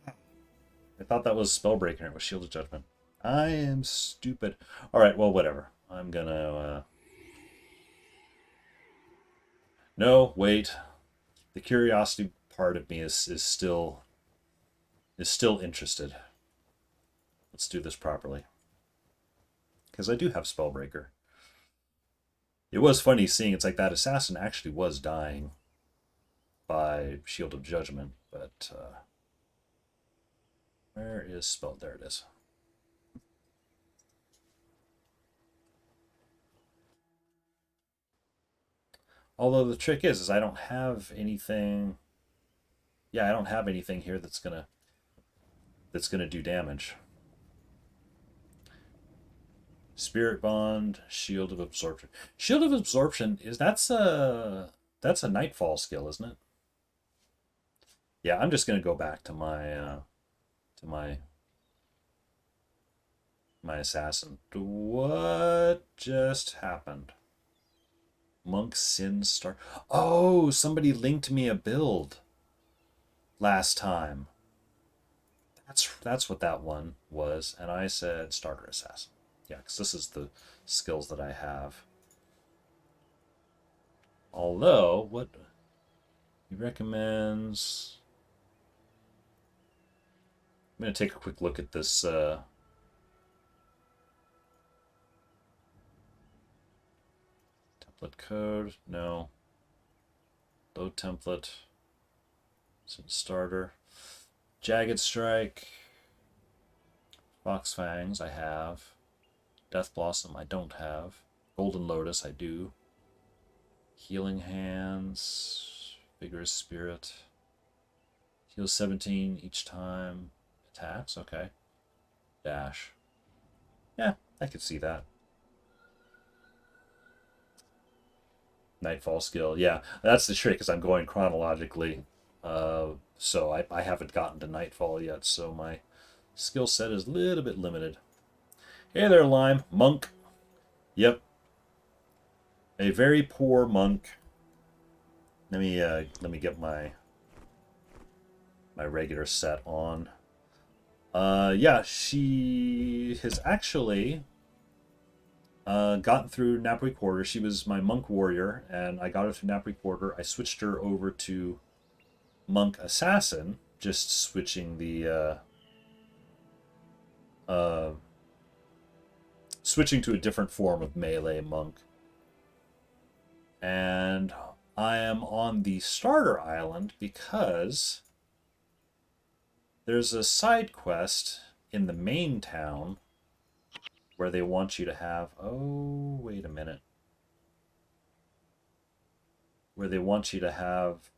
I thought that was Spellbreaker and it was Shield of Judgment. I am stupid. Alright, well, whatever. I'm gonna... No, wait. The curiosity part of me is still interested. Let's do this properly. Because I do have Spellbreaker. It was funny seeing it's like that assassin actually was dying by Shield of Judgment, but where is spell? There it is. Although the trick is I don't have anything. Yeah, I don't have anything here that's gonna do damage. Spirit Bond, Shield of Absorption. Shield of Absorption that's a Nightfall skill, isn't it? Yeah, I'm just gonna go back to my assassin. What just happened? Monk Sin Star. Oh, somebody linked me a build last time. That's what that one was, and I said Starter Assassin. Yeah, because this is the skills that I have. Although, what he recommends... I'm going to take a quick look at this... template code. No. Load template. Some starter. Jagged Strike. Fox Fangs I have. Death Blossom I don't have. Golden Lotus I do. Healing Hands. Vigorous Spirit. Heals 17 each time. Attacks, okay. Dash. Yeah, I could see that. Nightfall skill, yeah. That's the trick, is I'm going chronologically. So I haven't gotten to Nightfall yet, so my skill set is a little bit limited. Hey there, Lime. Monk. Yep. A very poor monk. Let me get my regular set on. Yeah, she has actually gotten through Napri Quarter. She was my monk warrior, and I got her through Napri Quarter. I switched her over to monk assassin, just switching the switching to a different form of melee monk. And I am on the starter island because there's a side quest in the main town where they want you to have... Oh, wait a minute. Where they want you to have...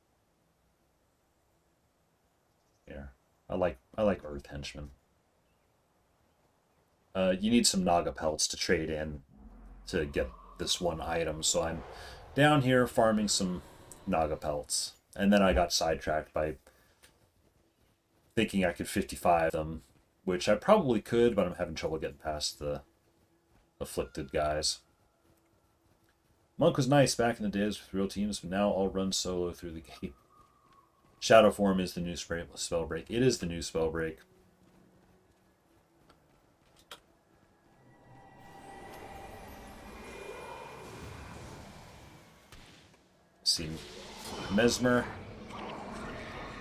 Here. I like Earth Henchmen. You need some Naga pelts to trade in to get this one item, so I'm down here farming some Naga pelts. And then I got sidetracked by thinking I could 55 them, which I probably could, but I'm having trouble getting past the afflicted guys. Monk was nice back in the days with real teams, but now I'll run solo through the game. Shadow Form is the new spell break. It is the new spell break. Let's see, Mesmer.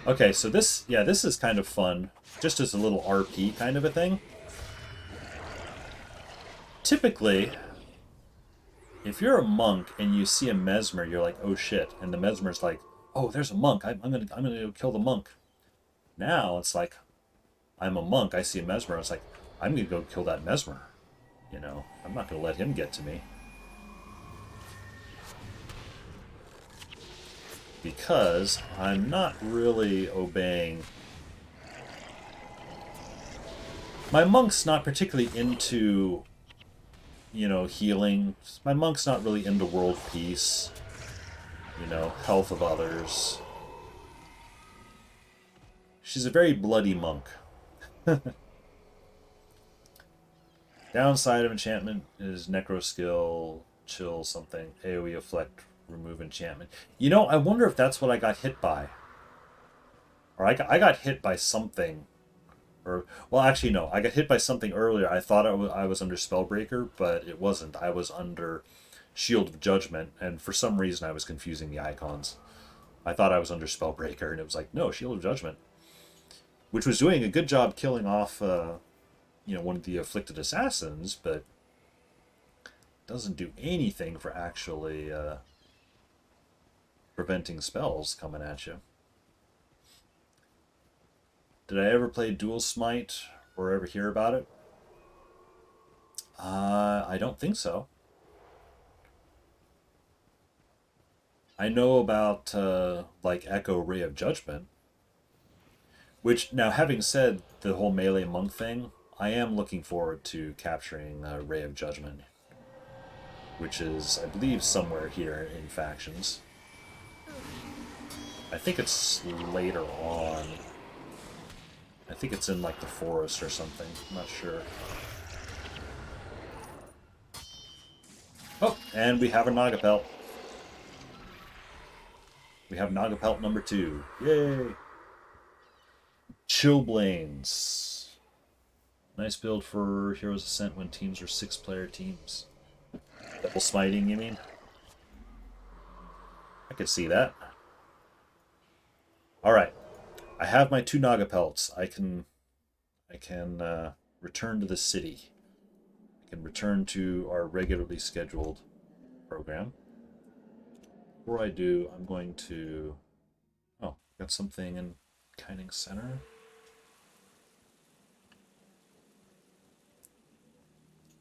Okay, so this is kind of fun, just as a little RP kind of a thing. Typically, if you're a monk and you see a Mesmer, you're like, oh shit, and the Mesmer's like, oh, there's a monk, I'm gonna go kill the monk. Now it's like, I'm a monk, I see a Mesmer, it's like, I'm gonna go kill that Mesmer. You know, I'm not gonna let him get to me. Because I'm not really obeying. My monk's not particularly into, you know, healing. My monk's not really into world peace, you know, health of others. She's a very bloody monk. Downside of enchantment is necro skill, chill something, AoE afflict, remove enchantment. You know, I wonder if that's what I got hit by. Or I got hit by something. Or, well, actually, no. I got hit by something earlier. I thought I was under Spellbreaker, but it wasn't. I was under Shield of Judgment, and for some reason I was confusing the icons. I thought I was under Spellbreaker, and it was like, no, Shield of Judgment, which was doing a good job killing off, one of the afflicted assassins, but doesn't do anything for actually preventing spells coming at you. Did I ever play Dual Smite or ever hear about it? I don't think so. I know about like Echo Ray of Judgment, which, now having said the whole melee monk thing, I am looking forward to capturing Ray of Judgment, which is, I believe, somewhere here in factions. I think it's later on. I think it's in like the forest or something. I'm not sure. Oh, and we have a Nagapelt. We have Nagapelt number 2. Yay! Chillblains. Nice build for Heroes Ascent when teams are 6-player teams. Double smiting, you mean? I could see that. Alright. I have my 2 Nagapelts. I can return to the city. I can return to our regularly scheduled program. Before I do, I'm going to... Oh, got something in Kiting Center.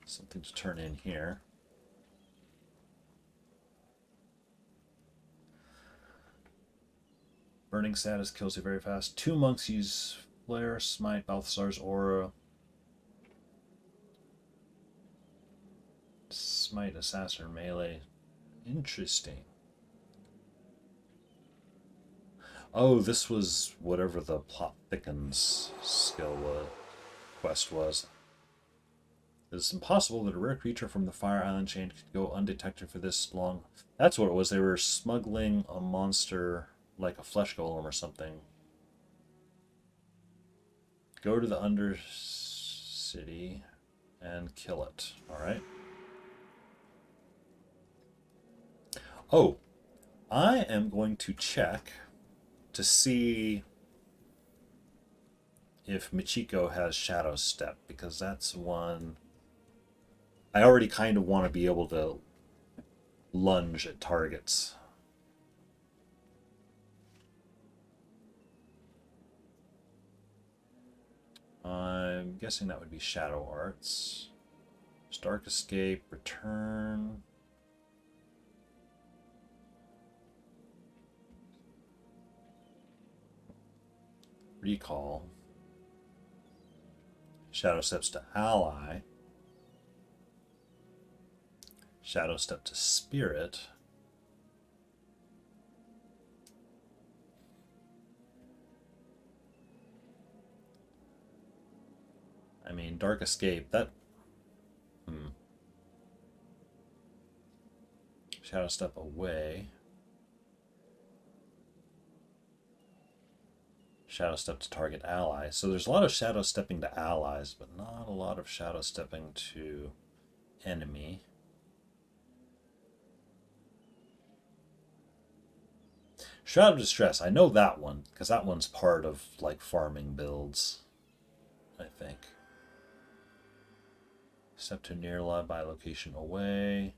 Something to turn in here. Burning status kills you very fast. 2 monks use Flare, Smite, Balthasar's Aura. Smite, Assassin, Melee. Interesting. Oh, this was whatever the Plot Thickens skill quest was. It's impossible that a rare creature from the Fire Island chain could go undetected for this long. That's what it was. They were smuggling a monster like a flesh golem or something. Go to the Undercity and kill it. Alright. Oh, I am going to check to see if Michiko has Shadow Step, because that's one I already kind of want to be able to lunge at targets. I'm guessing that would be Shadow Arts. Stark Escape, Return. Recall. Shadow Steps to Ally. Shadow Step to Spirit. I mean, Dark Escape, that... Shadow Step away. Shadow Step to target ally. So there's a lot of Shadow Stepping to allies, but not a lot of Shadow Stepping to enemy. Shroud of Distress, I know that one, because that one's part of, like, farming builds, I think. Step to nearby location away.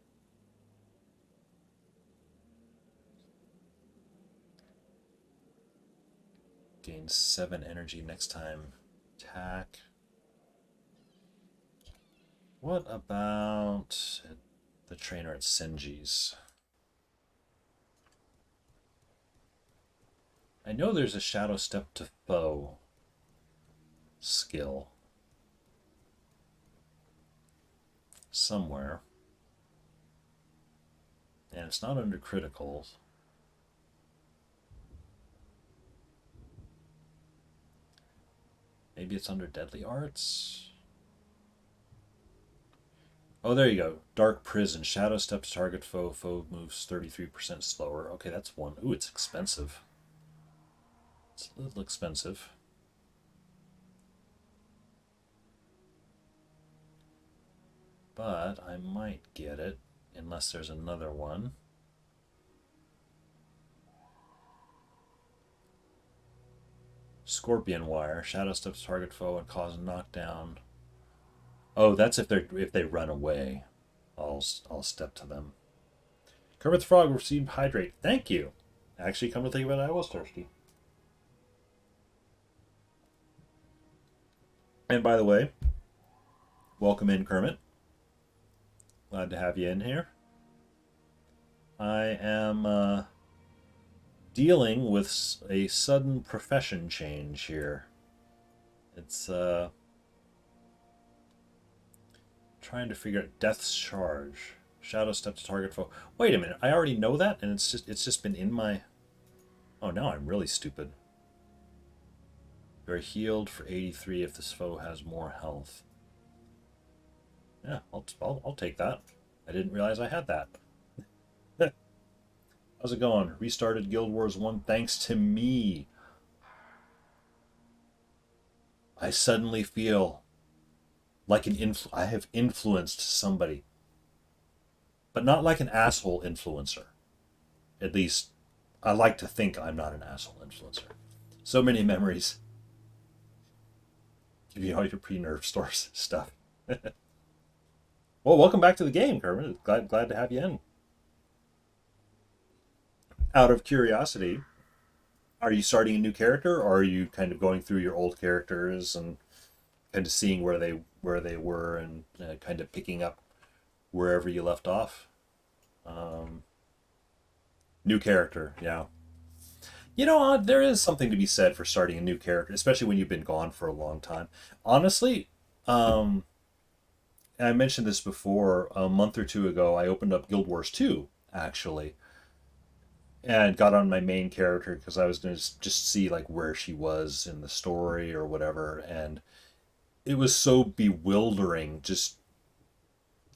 Gain 7 energy next time attack. What about the trainer at Senji's? I know there's a Shadow Step to foe skill somewhere, and it's not under criticals. Maybe it's under Deadly Arts. Oh, there you go. Dark Prison. Shadow Step to target foe. Foe moves 33% slower. Okay, that's one. Ooh, it's expensive. It's a little expensive. But I might get it, unless there's another one. Scorpion Wire. Shadow steps target foe and cause a knockdown. Oh, that's if they run away. I'll step to them. Kermit the Frog received Hydrate. Thank you. Actually, come to think about it, I was thirsty. And by the way, welcome in, Kermit. Glad to have you in here. I am dealing with a sudden profession change here. It's trying to figure out Death's Charge. Shadow step to target foe. Wait a minute, I already know that, and it's just been in my. Oh, now I'm really stupid. You're healed for 83 if this foe has more health. Yeah, I'll take that. I didn't realize I had that. How's it going? Restarted Guild Wars 1 thanks to me. I suddenly feel like I have influenced somebody. But not like an asshole influencer. At least, I like to think I'm not an asshole influencer. So many memories. Give you all your pre-nerf stores stuff. Well, welcome back to the game, Kermit. Glad to have you in. Out of curiosity, are you starting a new character, or are you kind of going through your old characters and kind of seeing where they were and kind of picking up wherever you left off? New character, yeah. You know, there is something to be said for starting a new character, especially when you've been gone for a long time. Honestly, I mentioned this before, a month or two ago, I opened up Guild Wars 2, actually, and got on my main character because I was going to just see like where she was in the story or whatever, and it was so bewildering, just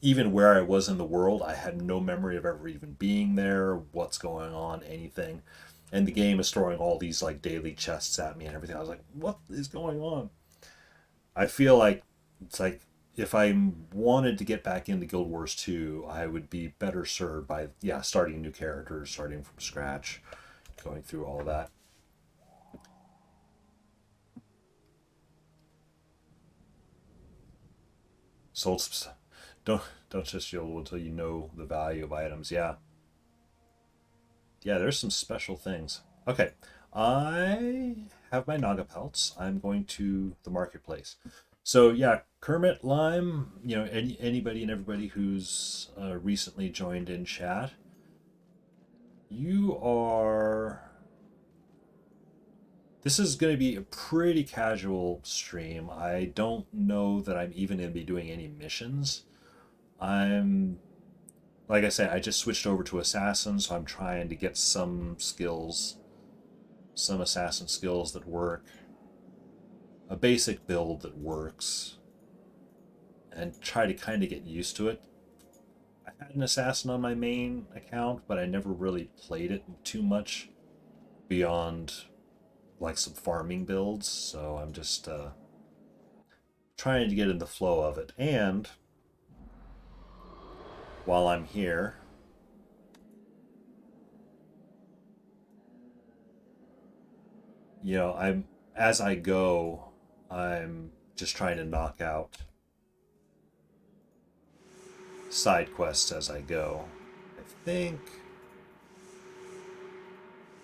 even where I was in the world. I had no memory of ever even being there, what's going on, anything. And the game is throwing all these like daily chests at me and everything. I was like, what is going on? I feel like it's like if I wanted to get back into Guild Wars 2, I would be better served by, starting new characters, starting from scratch, going through all that. Sold some. Don't just yield until you know the value of items. Yeah, there's some special things. Okay, I have my Naga pelts. I'm going to the marketplace. So yeah, Kermit, Lime, anybody and everybody who's recently joined in chat, you are. This is going to be a pretty casual stream. I don't know that I'm even going to be doing any missions. Like I said, I just switched over to Assassin, so I'm trying to get some skills, some Assassin skills that work, a basic build that works, and try to kind of get used to it. I had an Assassin on my main account, but I never really played it too much beyond like some farming builds, so I'm just trying to get in the flow of it. And while I'm here, as I go, I'm just trying to knock out side quests as I go. I think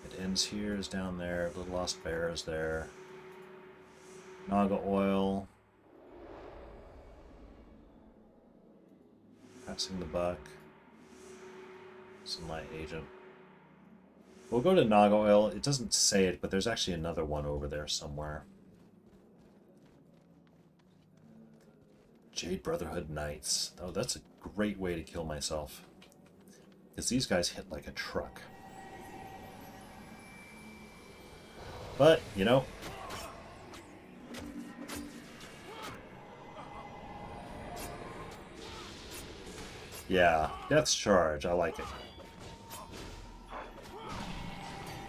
it ends here, is down there. The Lost Bear is there. Naga Oil. Passing the buck. Sunlight Agent. We'll go to Naga Oil. It doesn't say it, but there's actually another one over there somewhere. Jade Brotherhood Knights. Oh, that's a great way to kill myself. Because these guys hit like a truck. But, yeah, Death's Charge. I like it.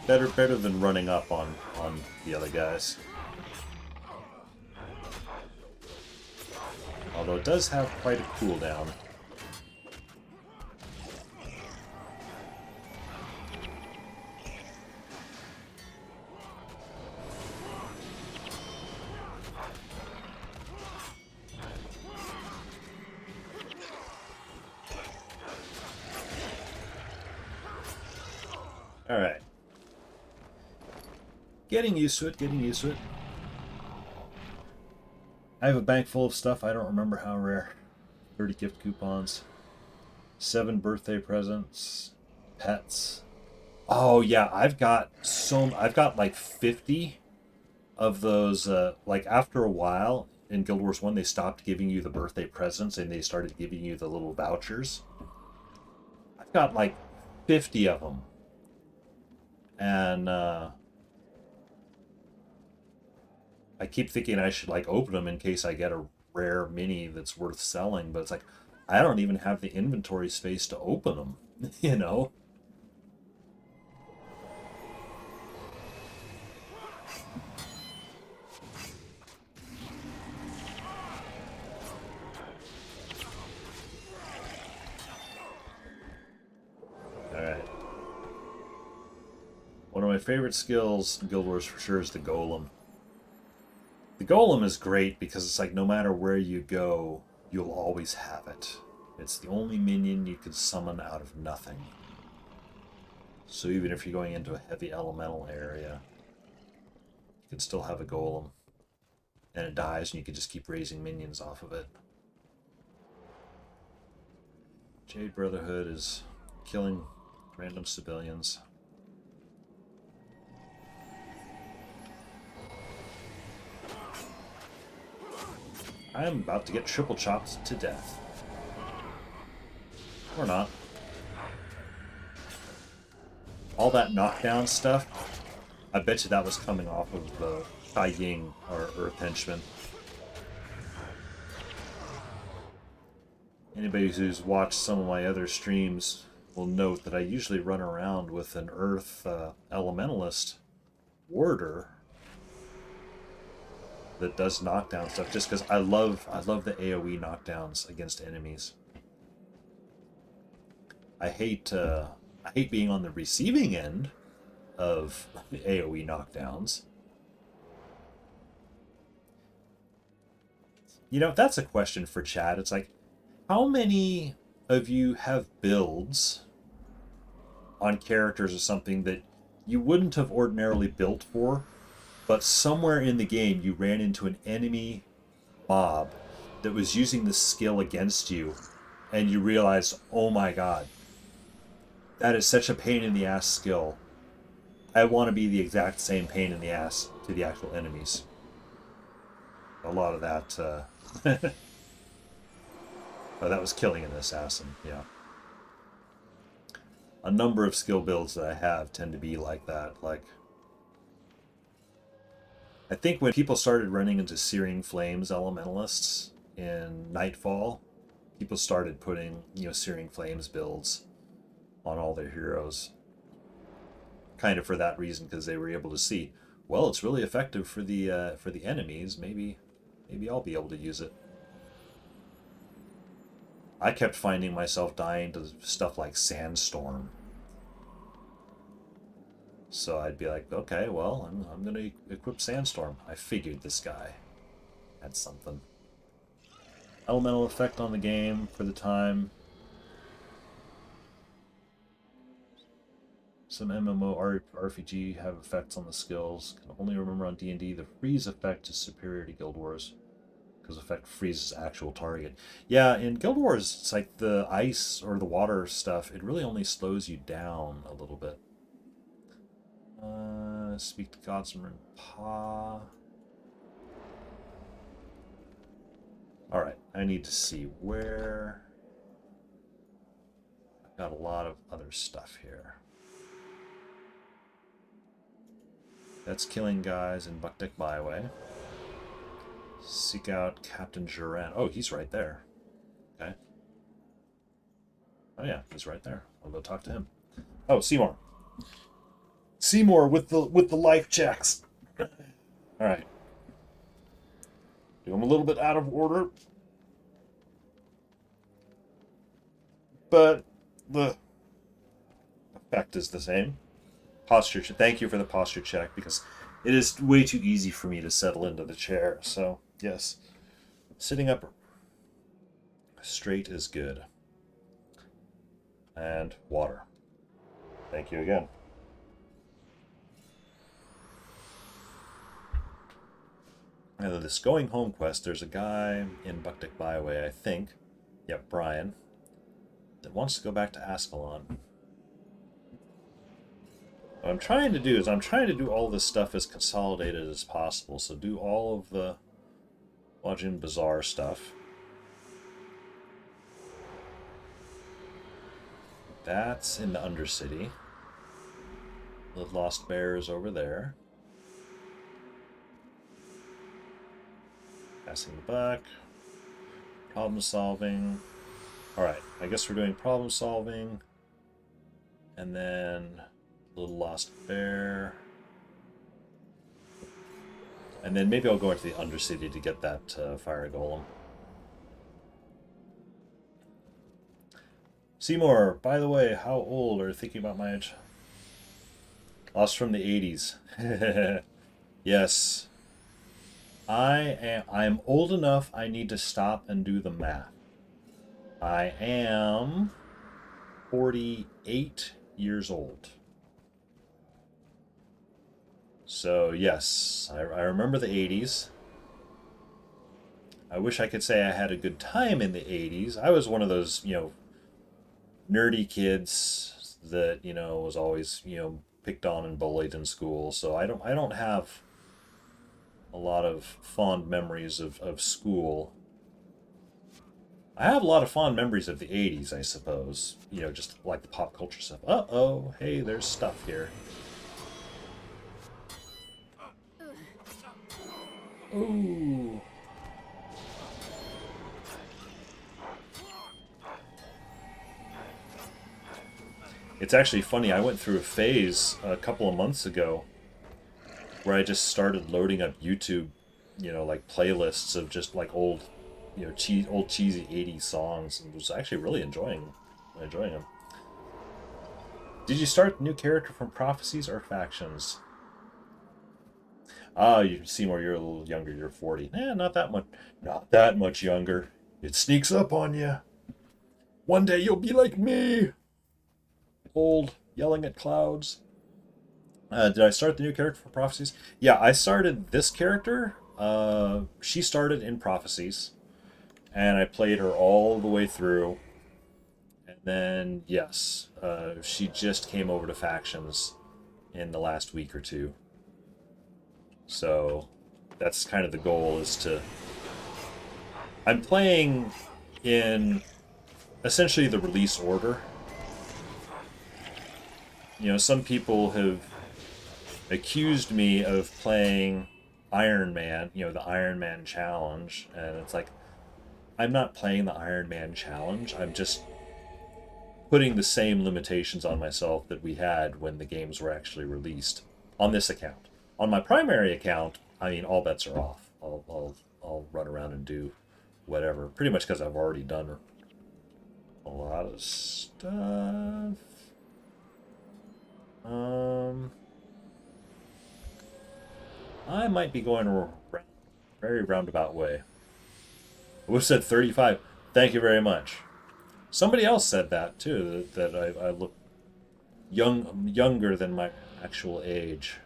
Better than running up on the other guys. Although it does have quite a cooldown. Alright. Getting used to it, getting used to it. I have a bank full of stuff, I don't remember how rare. 30 gift coupons. 7 birthday presents. Pets. Oh yeah, I've got like 50 of those, like after a while in Guild Wars 1 they stopped giving you the birthday presents and they started giving you the little vouchers. I've got like 50 of them. And I keep thinking I should like open them in case I get a rare mini that's worth selling, but it's like I don't even have the inventory space to open them, you know? Alright. One of my favorite skills in Guild Wars for sure is the Golem. The Golem is great because it's like no matter where you go, you'll always have it. It's the only minion you can summon out of nothing. So even if you're going into a heavy elemental area, you can still have a Golem. And it dies and you can just keep raising minions off of it. Jade Brotherhood is killing random civilians. I am about to get triple chopped to death. Or not. All that knockdown stuff, I bet you that was coming off of the Tai Ying or Earth Henchman. Anybody who's watched some of my other streams will note that I usually run around with an Earth Elementalist warder that does knockdown stuff just because I love the AoE knockdowns against enemies. I hate being on the receiving end of AoE knockdowns. You know, that's a question for chat. It's like, how many of you have builds on characters or something that you wouldn't have ordinarily built for, but somewhere in the game you ran into an enemy mob that was using the skill against you, and you realized, oh my god, that is such a pain in the ass skill. I want to be the exact same pain in the ass to the actual enemies. A lot of that, oh, that was killing an assassin, yeah. A number of skill builds that I have tend to be like that. Like, I think when people started running into Searing Flames Elementalists in Nightfall, people started putting, Searing Flames builds on all their heroes. Kind of for that reason, because they were able to see, well, it's really effective for the enemies. Maybe I'll be able to use it. I kept finding myself dying to stuff like Sandstorm. So I'd be like, okay, well, I'm going to equip Sandstorm. I figured this guy had something. Elemental effect on the game for the time. Some MMO RPG have effects on the skills. Can only remember on D&D the freeze effect is superior to Guild Wars, because effect freezes actual target. Yeah, in Guild Wars, it's like the ice or the water stuff, it really only slows you down a little bit. Speak to Godsmer and Pa. Alright, I need to see where... I've got a lot of other stuff here. That's killing guys in Buckdeck Byway. Seek out Captain Duran. Oh, he's right there. Okay. Oh yeah, he's right there. I'll go talk to him. Oh, Seymour. Seymour with the life checks. All right. Do them a little bit out of order, but the effect is the same. Posture. Thank you for the posture check, because it is way too easy for me to settle into the chair. So yes, sitting up straight is good. And water. Thank you again. And then this going home quest, there's a guy in Buktik Byway, I think. Yep, Brian, that wants to go back to Ascalon. What I'm trying to do is I'm trying to do all this stuff as consolidated as possible. So do all of the Lodging Bazaar stuff. That's in the Undercity. The Lost Bear is over there. Passing the buck. Problem solving. Alright, I guess we're doing problem solving. And then Little Lost Bear. And then maybe I'll go into the Undercity to get that Fire Golem. Seymour, by the way, how old are you thinking about my age? Us from the 80s. Yes. I am old enough I need to stop and do the math. I am 48 years old. So yes, I remember the 80s. I wish I could say I had a good time in the 80s. I was one of those, nerdy kids that, was always, picked on and bullied in school. So I don't have a lot of fond memories of school. I have a lot of fond memories of the 80s, I suppose. Just like the pop culture stuff. Uh-oh, hey, there's stuff here. Ooh. It's actually funny, I went through a phase a couple of months ago where I just started loading up YouTube, like playlists of just like old, old cheesy 80s songs, and was actually really enjoying them. Did you start the new character from Prophecies or Factions? Ah, you Seymour, you're a little younger. You're 40. Not that much. Not that much younger. It sneaks up on you. One day you'll be like me. Old, yelling at clouds. Did I start the new character for Prophecies? Yeah, I started this character. She started in Prophecies, and I played her all the way through. And then, yes, she just came over to Factions in the last week or two. So that's kind of the goal, is to... I'm playing in essentially the release order. Some people have accused me of playing Iron Man, the Iron Man Challenge, and it's like, I'm not playing the Iron Man Challenge, I'm just putting the same limitations on myself that we had when the games were actually released on this account. On my primary account, I mean, all bets are off. I'll run around and do whatever, pretty much because I've already done a lot of stuff. I might be going a very roundabout way. I would have said 35. Thank you very much. Somebody else said that too, that I look younger than my actual age.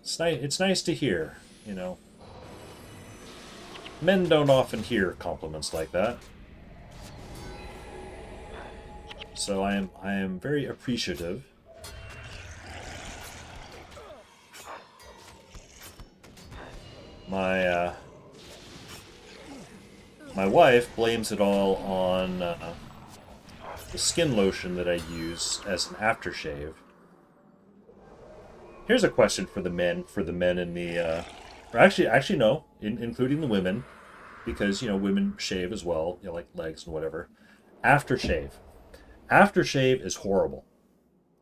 It's nice to hear, Men don't often hear compliments like that. So I am very appreciative. My wife blames it all on the skin lotion that I use as an aftershave. Here's a question for the men in the, or actually no, including the women, because women shave as well, like legs and whatever. Aftershave. Aftershave is horrible.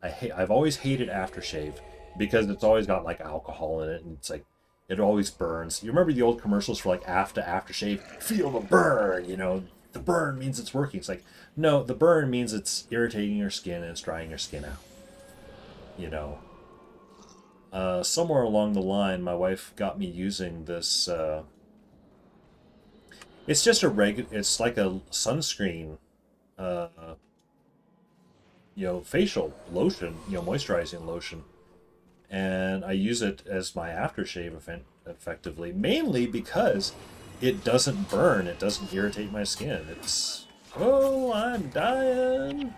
I've always hated aftershave because it's always got like alcohol in it, and it's like it always burns. You remember the old commercials for like aftershave? Feel the burn, the burn means it's working. It's like, no, the burn means it's irritating your skin and it's drying your skin out. Somewhere along the line, my wife got me using this. It's just it's like a sunscreen, facial lotion, moisturizing lotion. and I use it as my aftershave effectively, mainly because it doesn't burn, it doesn't irritate my skin. It's, oh, I'm dying.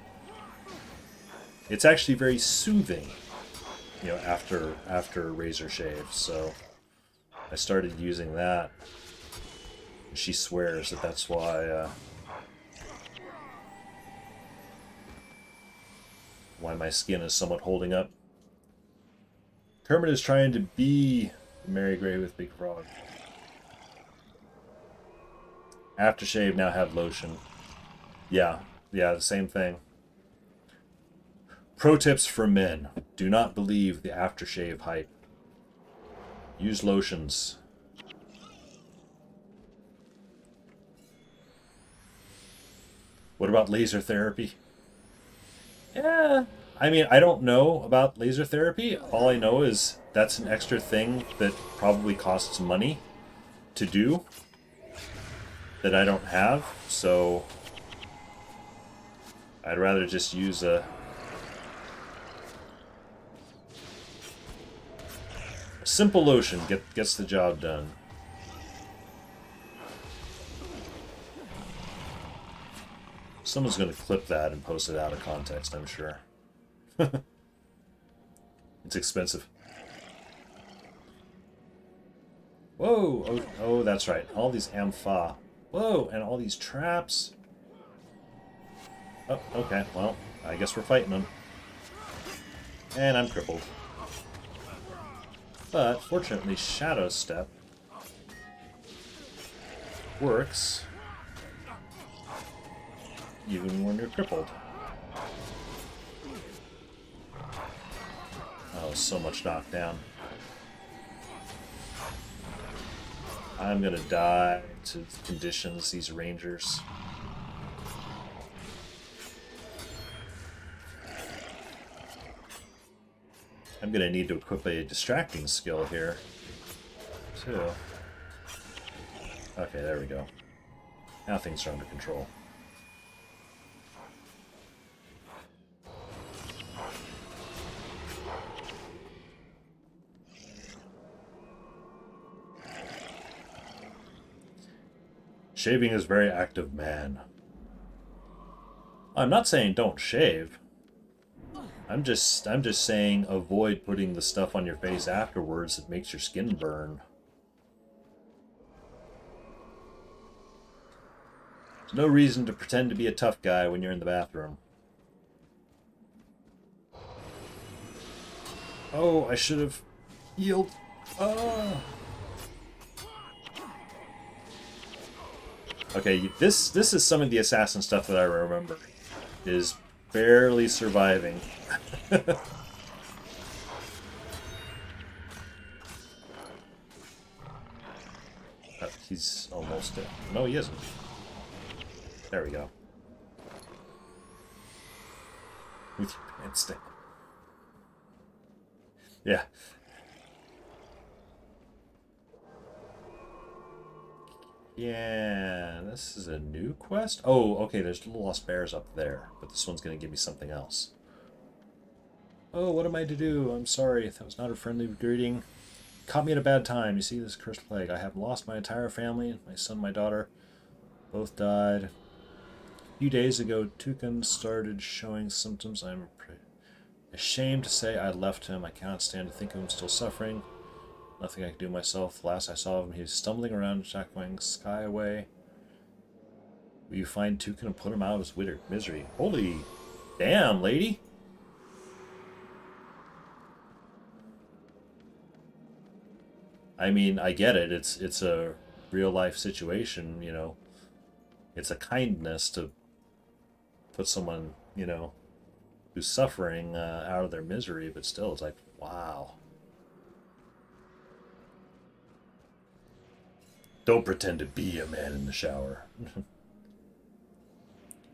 It's actually very soothing, you know, after razor shave. So I started using that. She swears that that's why my skin is somewhat holding up. Kermit is trying to be Mary Gray with Big Frog. Aftershave now have lotion. Yeah, the same thing. Pro tips for men. Do not believe the aftershave hype. Use lotions. What about laser therapy? Yeah, I mean, I don't know about laser therapy. All I know is that's an extra thing that probably costs money to do that I don't have, so I'd rather just use a simple lotion. Gets the job done. Someone's going to clip that and post it out of context, I'm sure. It's expensive. Whoa! Oh, that's right. All these ampha. Whoa! And all these traps. Oh, okay. Well, I guess we're fighting them. And I'm crippled. But, fortunately, Shadow Step works even when you're crippled. Oh, so much knockdown. I'm gonna die to conditions, these rangers. I'm gonna need to equip a distracting skill here, too. Okay, there we go. Now things are under control. Shaving is very active, man. I'm not saying don't shave. I'm just saying avoid putting the stuff on your face afterwards that makes your skin burn. There's no reason to pretend to be a tough guy when you're in the bathroom. Oh, I should have healed. Oh. Okay, this is some of the assassin stuff that I remember. Is barely surviving. Oh, he's almost dead. No, he isn't. There we go. With your pants down. Yeah. Yeah, this is a new quest? Oh, okay, there's little lost bears up there, but this one's going to give me something else. Oh, what am I to do? I'm sorry, that was not a friendly greeting. Caught me at a bad time. You see, this cursed plague. I have lost my entire family. My son, my daughter, both died. A few days ago, Tukan started showing symptoms. I'm ashamed to say I left him. I cannot stand to think of him still suffering. Nothing I can do myself. Last I saw of him, he was stumbling around, shackling Sky away. Will you find Tukan and put him out of his misery? Holy damn, lady! I mean, I get it. It's a real life situation, you know. It's a kindness to put someone, you know, who's suffering out of their misery, but still, it's like, wow. Don't pretend to be a man in the shower.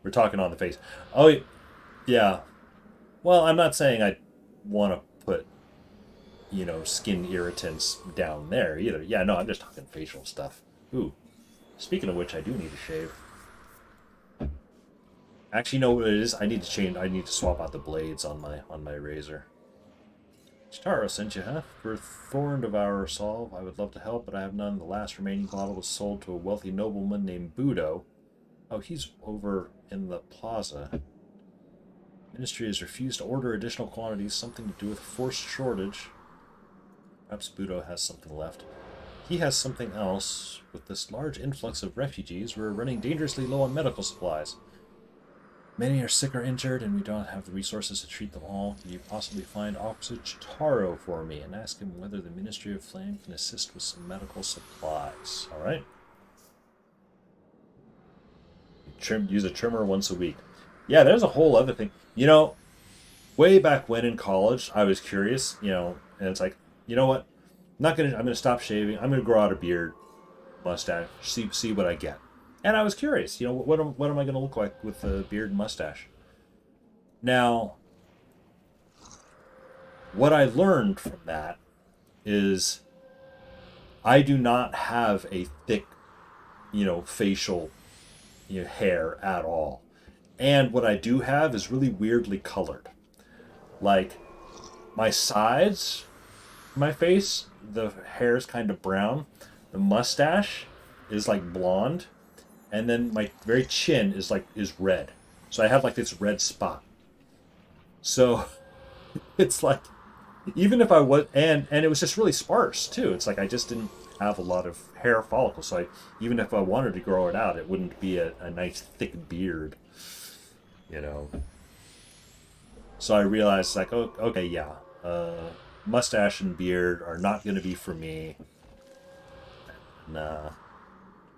We're talking on the face. Oh, yeah. Well, I'm not saying I want to put, you know, skin irritants down there either. Yeah, no, I'm just talking facial stuff. Ooh. Speaking of which, I do need to shave. Actually, you know what it is? I need to swap out the blades on my razor. Chitaro sent you, huh? For Thorn Devourer Solve, I would love to help, but I have none. The last remaining bottle was sold to a wealthy nobleman named Budo. Oh, he's over in the plaza. Ministry has refused to order additional quantities, something to do with forced shortage. Perhaps Budo has something left. He has something else. With this large influx of refugees, we're running dangerously low on medical supplies. Many are sick or injured, and we don't have the resources to treat them all. Can you possibly find Officer Chitaro for me and ask him whether the Ministry of Flame can assist with some medical supplies? All right. Use a trimmer once a week. Yeah, there's a whole other thing. You know, way back when in college, I was curious. And it's like, you know what? I'm gonna stop shaving. I'm gonna grow out a beard, mustache. See what I get. And I was curious. What am I gonna look like with a beard and mustache? Now, what I learned from that is I do not have a thick, facial, hair at all. And what I do have is really weirdly colored. Like, my sides, my face, the hair is kind of brown. The mustache is like blonde. And then my very chin is red. So I have like this red spot. So it's like, even if I was, and it was just really sparse too. It's like I just didn't have a lot of hair follicles. So even if I wanted to grow it out, it wouldn't be a nice thick beard, you know. So I realized, like, oh, okay, yeah, mustache and beard are not going to be for me. Nah,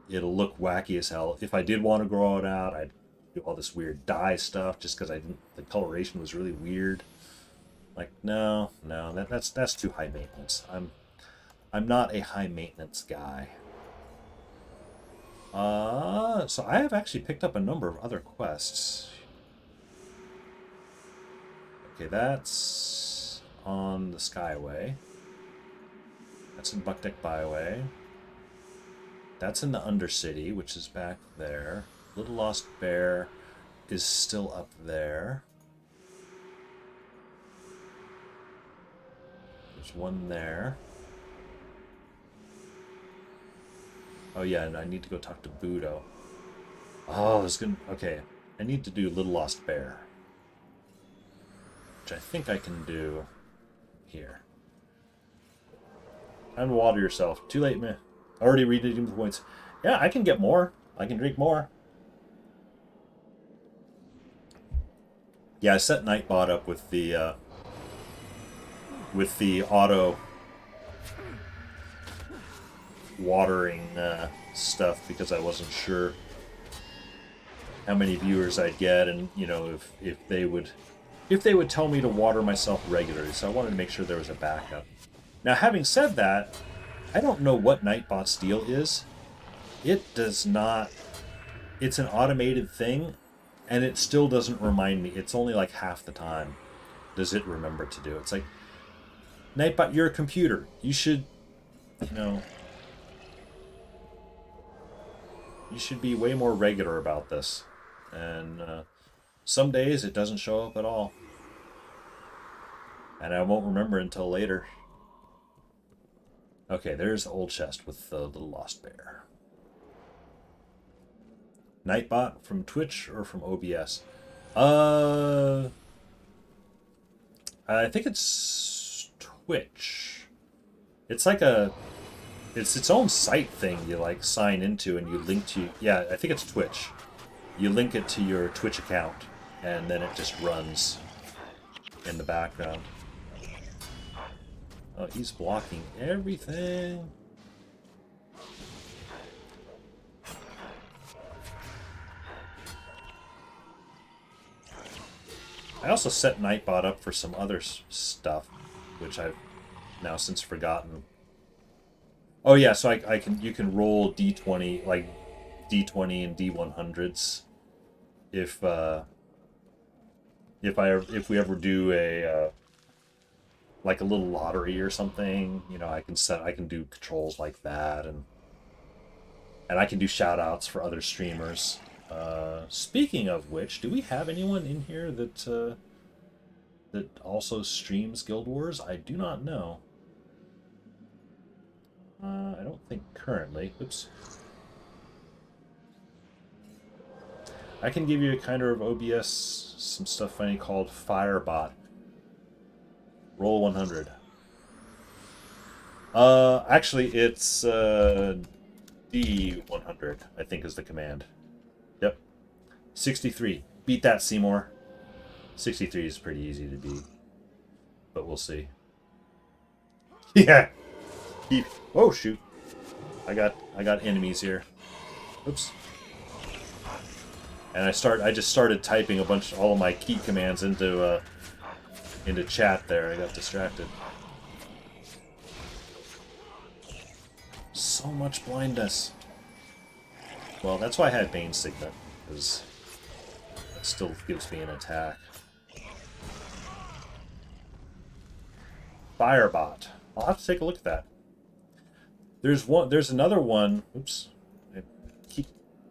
it'll look wacky as hell. If I did want to grow it out, I'd do all this weird dye stuff just because the coloration was really weird. Like, no, that's too high maintenance. I'm not a high maintenance guy. So I have actually picked up a number of other quests. Okay, that's on the Skyway. That's in Buckdeck Byway. That's in the Undercity, which is back there. Little Lost Bear is still up there. There's one there. Oh yeah, and I need to go talk to Budo. Oh, okay. I need to do Little Lost Bear, which I think I can do here. Time to water yourself. Too late, man. Already redeemed the points. Yeah, I can get more. I can drink more. Yeah, I set Nightbot up with the auto watering stuff because I wasn't sure how many viewers I'd get, and if they would tell me to water myself regularly. So I wanted to make sure there was a backup. Now, having said that, I don't know what Nightbot's deal is. It does not. It's an automated thing, and it still doesn't remind me. It's only like half the time does it remember to do. It's like, Nightbot, you're a computer. You should, you should be way more regular about this. And some days it doesn't show up at all. And I won't remember until later. Okay, there's the old chest with the Little Lost Bear. Nightbot from Twitch or from OBS? I think it's Twitch. It's like it's its own site thing you like sign into and you link to. Yeah, I think it's Twitch. You link it to your Twitch account and then it just runs in the background. Oh, he's blocking everything. I also set Nightbot up for some other stuff, which I've now since forgotten. Oh yeah, so you can roll D20, like D20 and D100s if we ever do a like a little lottery or something, I can do controls like that, and I can do shout outs for other streamers. Speaking of which, do we have anyone in here that that also streams Guild Wars? I do not know. I don't think currently. Oops. I can give you a kind of OBS, some stuff funny called Firebot. Roll 100. Actually, it's D100, I think is the command. Yep. 63. Beat that, Seymour. 63 is pretty easy to beat. But we'll see. Yeah. Oh, shoot. I got enemies here. Oops. And I just started typing all of my key commands into chat there. I got distracted. So much blindness. Well, that's why I had Bane Signet, because it still gives me an attack. Firebot. I'll have to take a look at that. There's another one. Oops. I keep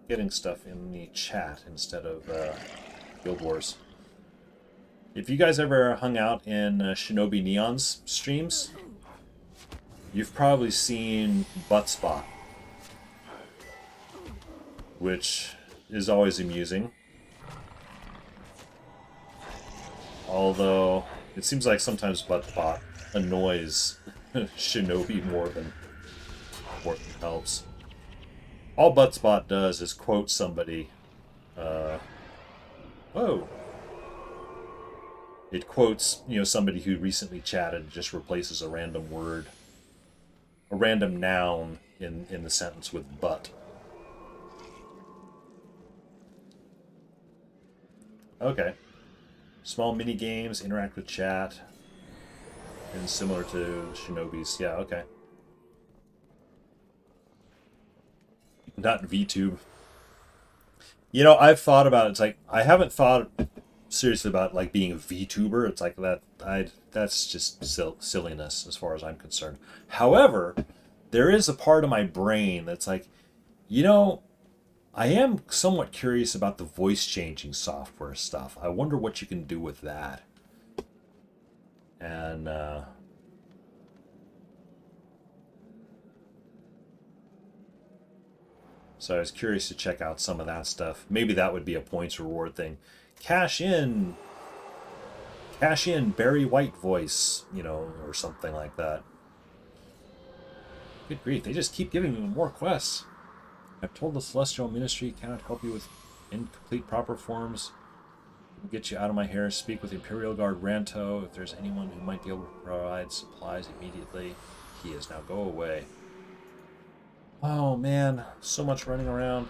getting stuff in the chat instead of Guild Wars. If you guys ever hung out in Shinobi Neon's streams, you've probably seen Buttspot, which is always amusing. Although, it seems like sometimes Buttspot annoys Shinobi more than helps. All Buttspot does is quote somebody. Whoa! It quotes, somebody who recently chatted, just replaces a random word, a random noun in the sentence with but. Okay. Small mini games, interact with chat, and similar to Shinobi's. Yeah, okay. Not VTube. I've thought about it. It's like I haven't thought seriously about like being a VTuber. It's like that's just silliness as far as I'm concerned. However, there is a part of my brain that's like, I am somewhat curious about the voice changing software stuff. I wonder what you can do with that. And so I was curious to check out some of that stuff. Maybe that would be a points reward thing. Cash in Barry White voice, or something like that. Good grief, they just keep giving me more quests. I've told the Celestial Ministry cannot help you with incomplete proper forms. We'll get you out of my hair. Speak with Imperial Guard Ranto. If there's anyone who might be able to provide supplies immediately, he is. Now go away. Oh man, so much running around.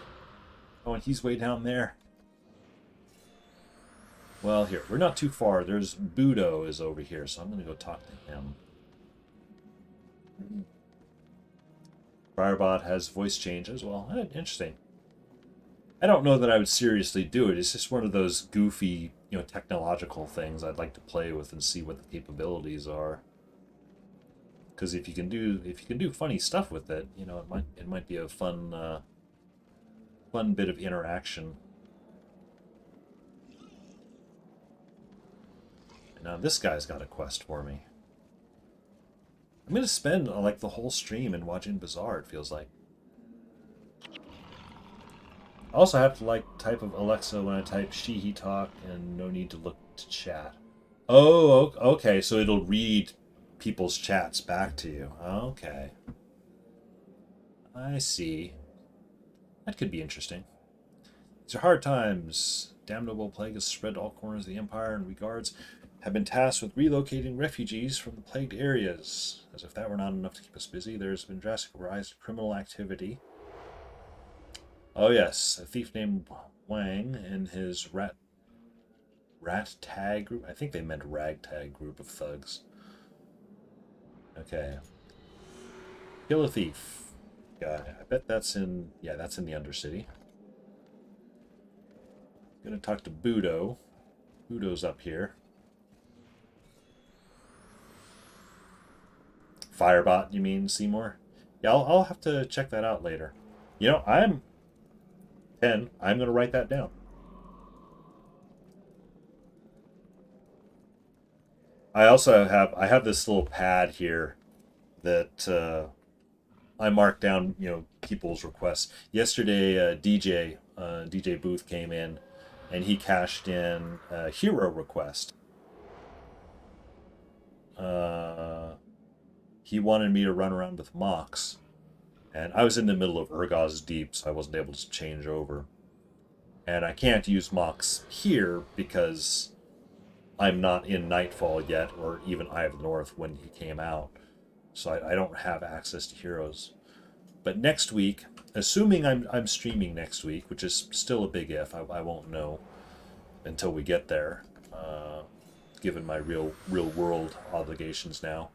Oh, and he's way down there. Well, here, we're not too far. There's Budo is over here, so I'm going to go talk to him. Firebot has voice change as well. Interesting. I don't know that I would seriously do it. It's just one of those goofy, technological things I'd like to play with and see what the capabilities are. Because if you can do funny stuff with it, it might be a fun bit of interaction. And now this guy's got a quest for me. I'm gonna spend like the whole stream in watching Bazaar, it feels like. I also have to type of Alexa when I type she, he, talk, and no need to look to chat. Oh, okay, so it'll read people's chats back to you. Okay. I see. That could be interesting. These are hard times. Damnable plague has spread to all corners of the Empire, and we guards have been tasked with relocating refugees from the plagued areas. As if that were not enough to keep us busy, there's been drastic rise in criminal activity. Oh yes, a thief named Wang and his rat tag group. I think they meant ragtag group of thugs. Okay. Kill a thief. Yeah, I bet that's in the Undercity. Gonna talk to Budo. Budo's up here. Firebot, you mean, Seymour? Yeah, I'll have to check that out later. I'm 10. I'm going to write that down. I also have this little pad here that I mark down, people's requests. Yesterday, DJ Booth came in, and he cashed in a hero request. Uh, he wanted me to run around with Mox, and I was in the middle of Urgaz Deep, so I wasn't able to change over. And I can't use Mox here because I'm not in Nightfall yet, or even Eye of the North when he came out, so I don't have access to heroes. But next week, assuming I'm streaming next week, which is still a big if, I won't know until we get there, given my real world obligations now.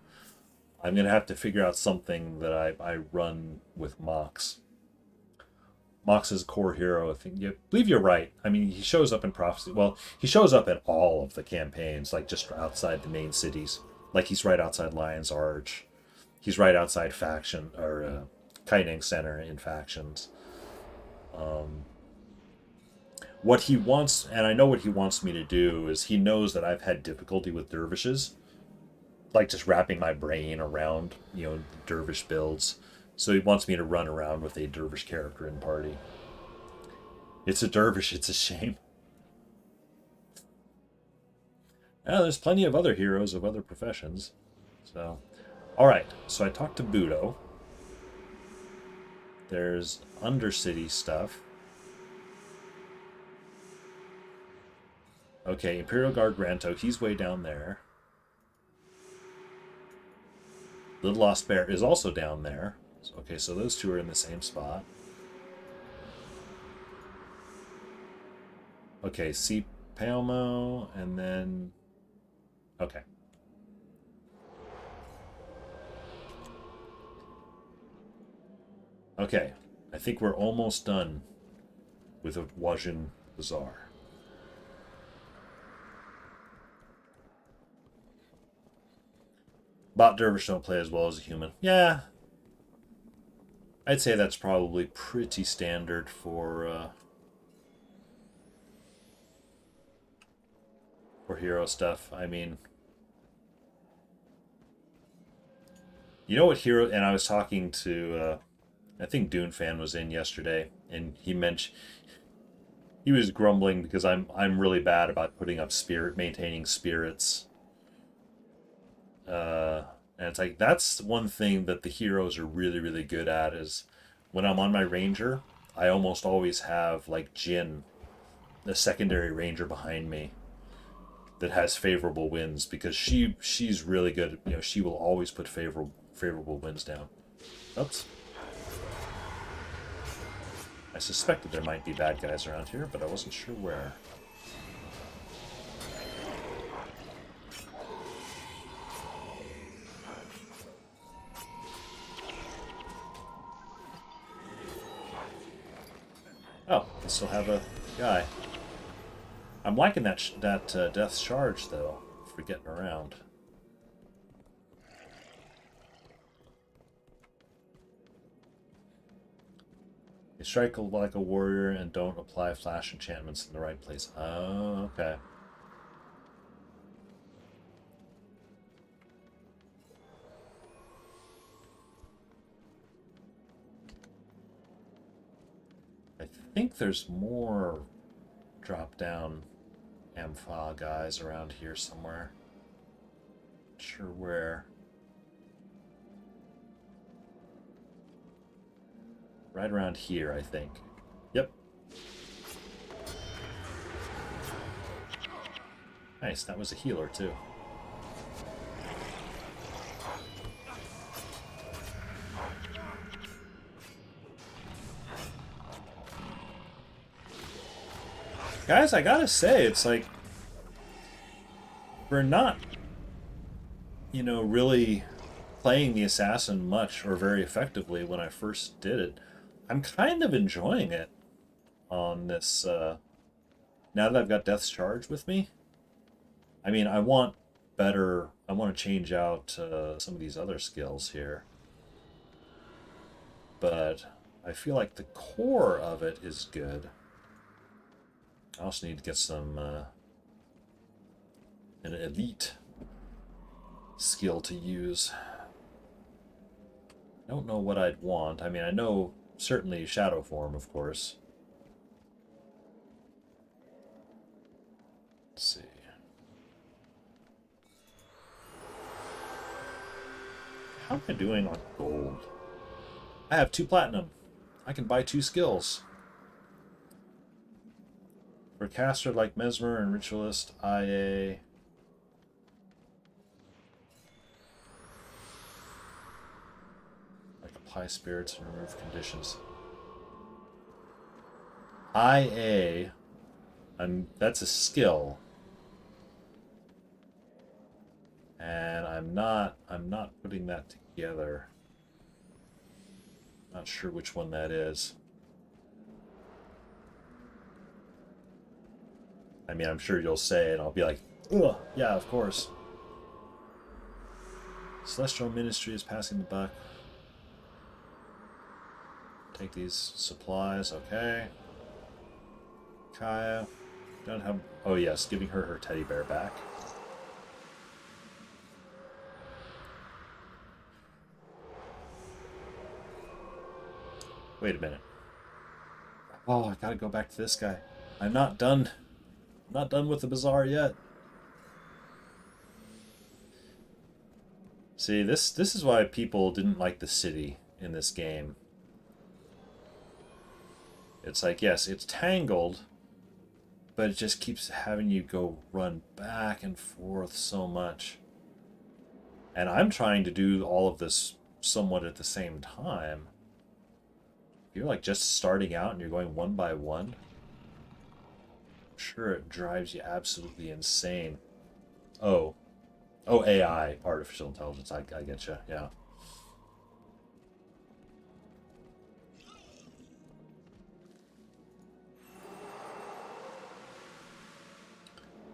I'm gonna have to figure out something that I run with Mox. Mox is a core hero. I think you believe you're right. I mean, he shows up in Prophecy. Well, he shows up in all of the campaigns, like just outside the main cities. Like he's right outside Lion's Arch. He's right outside Faction or Kiting Center in Factions. Um, what he wants, and I know what he wants me to do, is he knows that I've had difficulty with dervishes, like just wrapping my brain around, the dervish builds. So he wants me to run around with a dervish character in party. It's a dervish, it's a shame. There's plenty of other heroes of other professions. So, alright, so I talked to Budo. There's Undercity stuff. Okay, Imperial Guard Granto, he's way down there. Little Lost Bear is also down there. Okay, so those two are in the same spot. Okay, see Palmo, and then... Okay. Okay, I think we're almost done with a Wajin Bazaar. Bot Dervish don't play as well as a human. Yeah, I'd say that's probably pretty standard for hero stuff. I mean, you know what hero? And I was talking to, I think Dune Fan was in yesterday, and he mentioned he was grumbling because I'm really bad about putting up maintaining spirits. And it's like that's one thing that the heroes are really good at is when I'm on my ranger, I almost always have like Jin, the secondary ranger behind me that has favorable wins because she's really good. She will always put favorable wins down. Oops. I suspected there might be bad guys around here, but I wasn't sure where. Oh, I still have a guy. I'm liking that Death's Charge, though, for getting around. You strike like a warrior and don't apply flash enchantments in the right place. Oh, okay. I think there's more drop-down Ampha guys around here somewhere. Not sure where. Right around here, I think. Yep. Nice, that was a healer too. Guys, I gotta say, it's like we're not, really playing the assassin much or very effectively when I first did it. I'm kind of enjoying it on this, now that I've got Death's Charge with me. I mean, I want to change out some of these other skills here. But I feel like the core of it is good. I also need to get some, an elite skill to use. I don't know what I'd want. I mean, I know certainly shadow form, of course. Let's see. How am I doing on gold? I have 2 platinum. I can buy 2 skills. For a caster like Mesmer and Ritualist, IA. Like apply spirits and remove conditions. IA, that's a skill. And I'm not putting that together. Not sure which one that is. I mean, I'm sure you'll say it, I'll be like, ugh, yeah, of course. Celestial Ministry is passing the buck. Take these supplies, okay. Kaya, don't have, oh yes, giving her teddy bear back. Wait a minute. Oh, I gotta go back to this guy. I'm not done. I'm not done with the bazaar yet. See, this is why people didn't like the city in this game. It's like, yes, it's tangled, but it just keeps having you go run back and forth so much. And I'm trying to do all of this somewhat at the same time. If you're like just starting out and you're going one by one, I'm sure it drives you absolutely insane. Oh, AI, artificial intelligence. I get you. Yeah.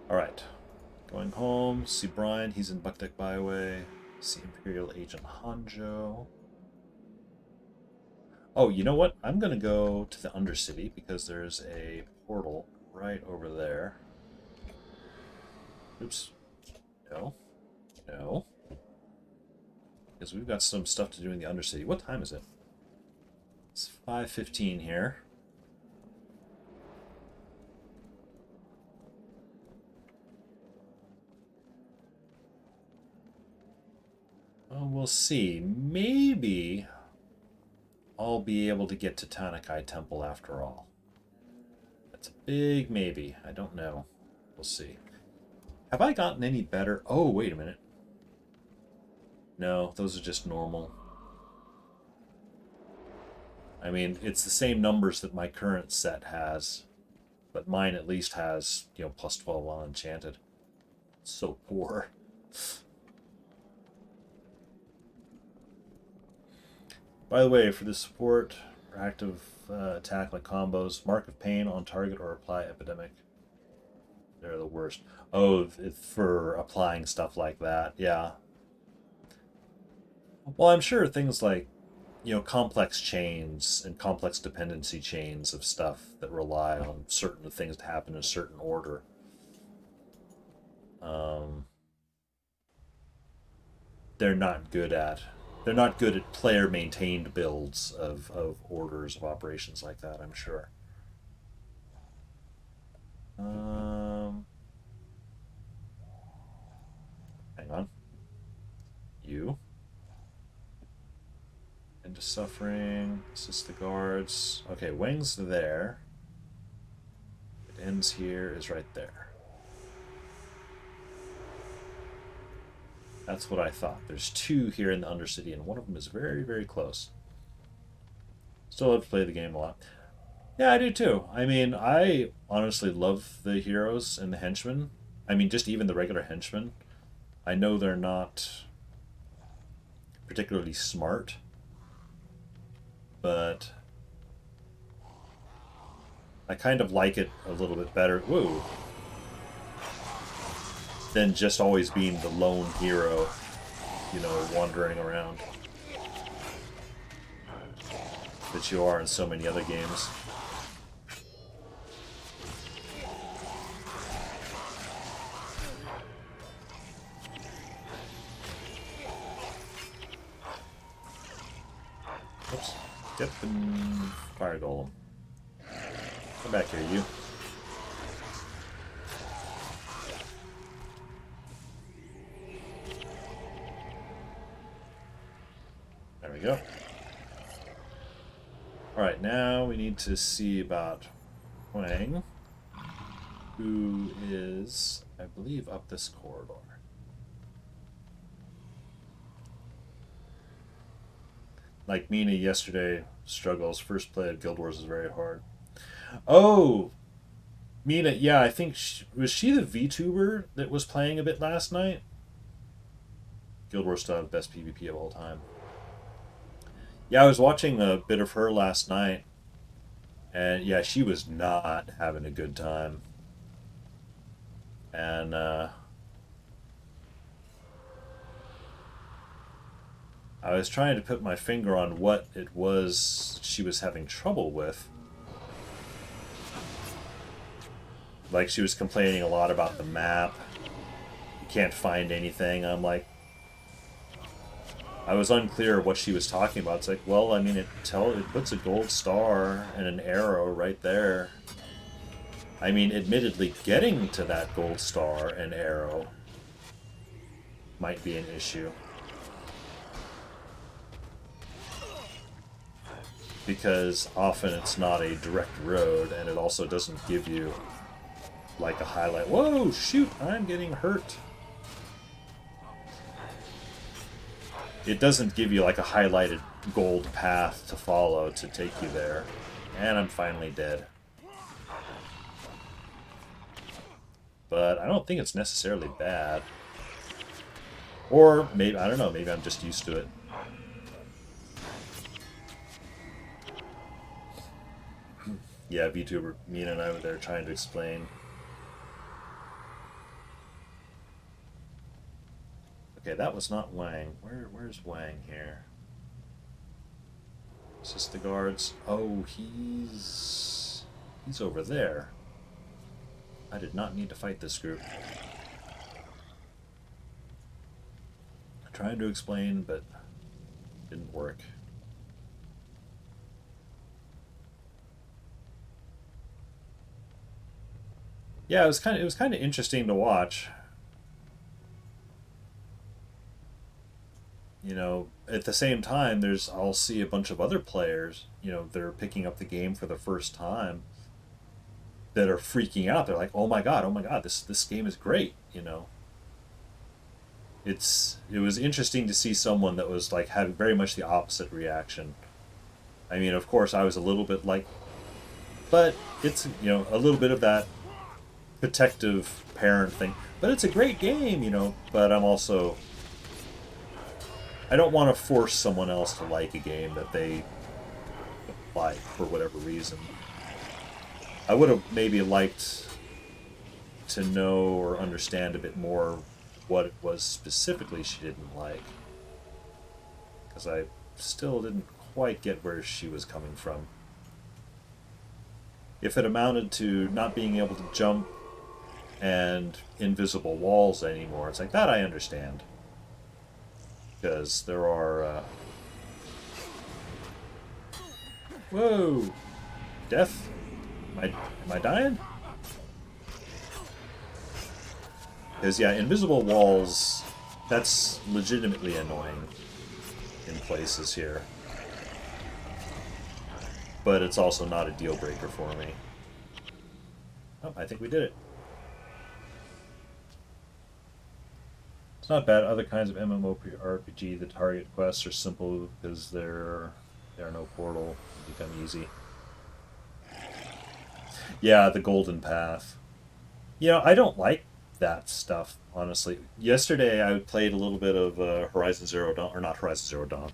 All right. Going home. See Brian. He's in Buck Deck Byway. See Imperial Agent Hanjo. Oh, you know what? I'm gonna go to the Undercity because there's a portal right over there. Oops. No. No. Because we've got some stuff to do in the Undercity. What time is it? It's 5:15 here. Well, we'll see. Maybe I'll be able to get to Tanakai Temple after all. That's a big maybe. I don't know. We'll see. Have I gotten any better? Oh, wait a minute. No, those are just normal. I mean, it's the same numbers that my current set has, but mine at least has, you know, plus 12 on enchanted. So poor. By the way, for the support or active attack like combos, Mark of Pain on target or apply Epidemic. They're the worst. Oh, for applying stuff like that, yeah. Well, I'm sure things like, you know, complex chains and complex dependency chains of stuff that rely on certain things to happen in a certain order. They're not good at. They're not good at player-maintained builds of orders of operations like that, I'm sure. Hang on. You. Into suffering. Assist the guards. Okay, wings there. It ends here, is right there. That's what I thought. There's 2 here in the Undercity, and one of them is very, very close. Still have to play the game a lot. Yeah, I do too. I mean, I honestly love the heroes and the henchmen. I mean, just even the regular henchmen. I know they're not particularly smart, but I kind of like it a little bit better. Whoa. Than just always being the lone hero, you know, wandering around that you are in so many other games. Get the fire golem. Come back here, you. There we go. Alright, now we need to see about Wang, who is, I believe, up this corridor. Like Mina yesterday struggles. First play of Guild Wars is very hard. Oh! Mina, yeah, I think was she the VTuber that was playing a bit last night? Guild Wars still have the best PvP of all time. Yeah, I was watching a bit of her last night, and yeah, she was not having a good time. And I was trying to put my finger on what it was she was having trouble with. Like, she was complaining a lot about the map. You can't find anything. I'm like, I was unclear what she was talking about. It's like, well, I mean, it puts a gold star and an arrow right there. I mean, admittedly, getting to that gold star and arrow might be an issue. Because often it's not a direct road, and it also doesn't give you like a highlight. Whoa, shoot, I'm getting hurt. It doesn't give you like a highlighted gold path to follow to take you there. And I'm finally dead. But I don't think it's necessarily bad. Or maybe, I don't know, maybe I'm just used to it. Yeah, VTuber, Mina and I were there trying to explain. Okay, that was not Wang. Where's Wang here? Is this the guards? Oh, he's over there. I did not need to fight this group. I tried to explain, but it didn't work. Yeah, it was kind of interesting to watch. You know, at the same time, I'll see a bunch of other players, you know, they're picking up the game for the first time, that are freaking out. They're like, oh my god, this game is great, you know. It was interesting to see someone that was like having very much the opposite reaction. I mean, of course, I was a little bit like, but it's, you know, a little bit of that protective parent thing. But it's a great game, you know, but I'm also, I don't want to force someone else to like a game that they like for whatever reason. I would have maybe liked to know or understand a bit more what it was specifically she didn't like. Because I still didn't quite get where she was coming from. If it amounted to not being able to jump and invisible walls anymore, it's like, that I understand. Because there are... Whoa! Death? Am I dying? Because, yeah, invisible walls, that's legitimately annoying in places here. But it's also not a deal breaker for me. Oh, I think we did it. It's not bad. Other kinds of MMORPG, the target quests are simple because there are no portal. They become easy. Yeah, the Golden Path. You know, I don't like that stuff, honestly. Yesterday I played a little bit of Horizon Zero Dawn, or not Horizon Zero Dawn,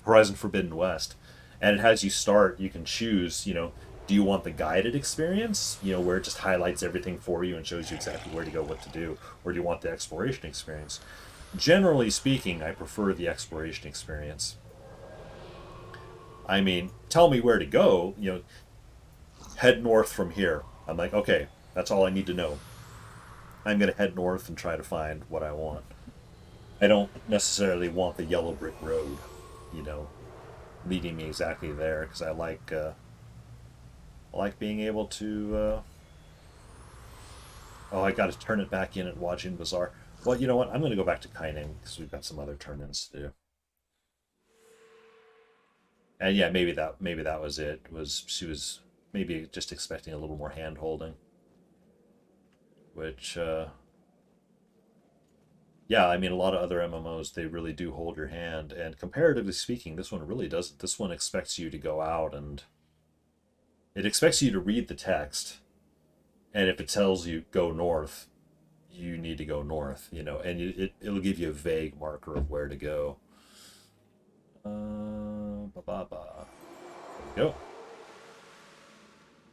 Horizon Forbidden West, and it has you start, you can choose, you know, do you want the guided experience, you know, where it just highlights everything for you and shows you exactly where to go, what to do, or do you want the exploration experience? Generally speaking, I prefer the exploration experience. I mean, tell me where to go, you know, head north from here. I'm like, okay, that's all I need to know. I'm going to head north and try to find what I want. I don't necessarily want the yellow brick road, you know. leading me exactly there because I like being able to. Oh, I got to turn it back in at Watching Bazaar. Well, you know what? I'm going to go back to Kaining because we've got some other turn-ins to do. And yeah, maybe that was it. Was she was maybe just expecting a little more hand holding, which yeah, I mean a lot of other MMOs they really do hold your hand, and comparatively speaking, this one really doesn't. This one expects you to go out and it expects you to read the text, and if it tells you go north, you need to go north, you know, and it'll give you a vague marker of where to go. Ba ba ba. There we go.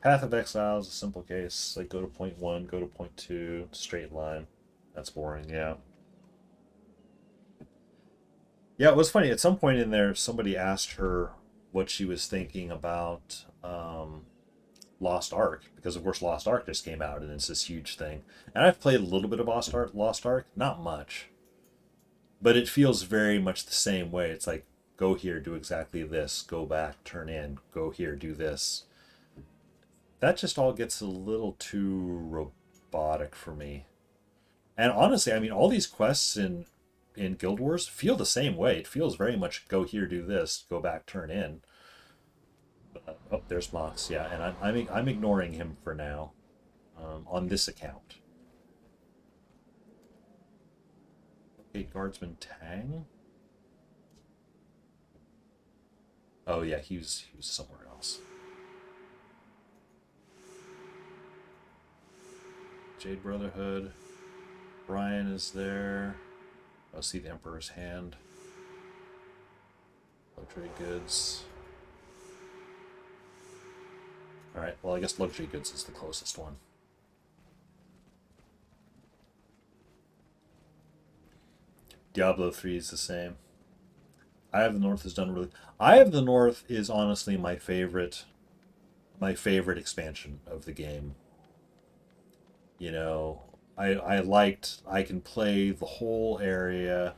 Path of Exile is a simple case. Like go to point one, go to point two, straight line. That's boring, yeah. Yeah, it was funny. At some point in there, somebody asked her what she was thinking about Lost Ark, because of course Lost Ark just came out and it's this huge thing. And I've played a little bit of Lost Ark, not much, but it feels very much the same way. It's like go here, do exactly this, go back, turn in, go here, do this. That just all gets a little too robotic for me. And honestly, I mean, all these quests in Guild Wars feel the same way. It feels very much go here, do this, go back, turn in. Oh, there's Mox. Yeah, and I'm ignoring him for now on this account. Okay, Guardsman Tang. Oh yeah, he was somewhere else. Jade Brotherhood. Brian is there. I'll see the Emperor's Hand. Luxury Goods. Alright, well, I guess Luxury Goods is the closest one. Diablo 3 is the same. Eye of the North has done really. Eye of the North is honestly my favorite expansion of the game. You know, I liked I can play the whole area,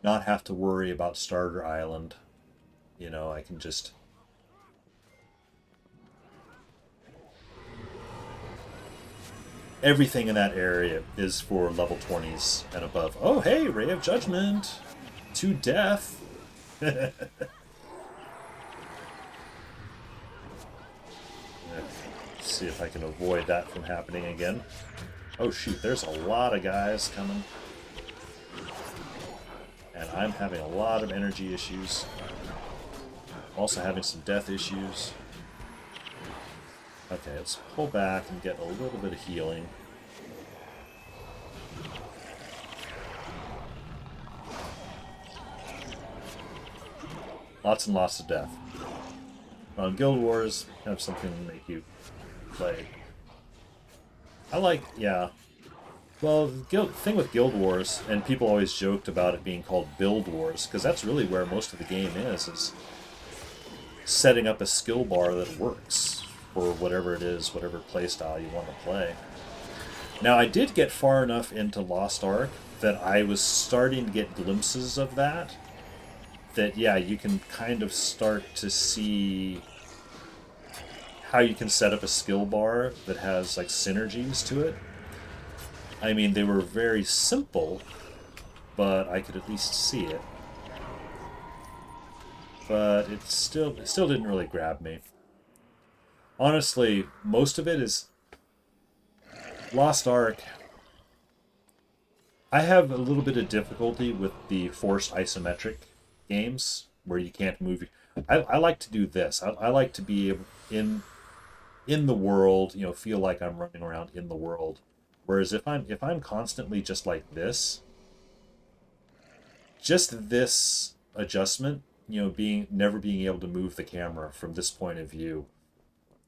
not have to worry about Starter Island. You know, I can just everything in that area is for level 20s and above. Oh, hey, Ray of Judgment to death. Let's see if I can avoid that from happening again. Oh shoot, there's a lot of guys coming. And I'm having a lot of energy issues. Also having some death issues. Okay, let's pull back and get a little bit of healing. Lots and lots of death. On Guild Wars, have something to make you play. I like, yeah. Well, the thing with Guild Wars, and people always joked about it being called Build Wars, because that's really where most of the game is setting up a skill bar that works for whatever it is, whatever playstyle you want to play. Now, I did get far enough into Lost Ark that I was starting to get glimpses of that. That, yeah, you can kind of start to see how you can set up a skill bar that has, like, synergies to it. I mean, they were very simple, but I could at least see it. But it still didn't really grab me. Honestly, most of it is Lost Ark. I have a little bit of difficulty with the forced isometric games where you can't move. I like to do this. I like to be able in the world, you know, feel like I'm running around in the world. Whereas if I'm constantly just like this, just this adjustment, you know, never being able to move the camera from this point of view,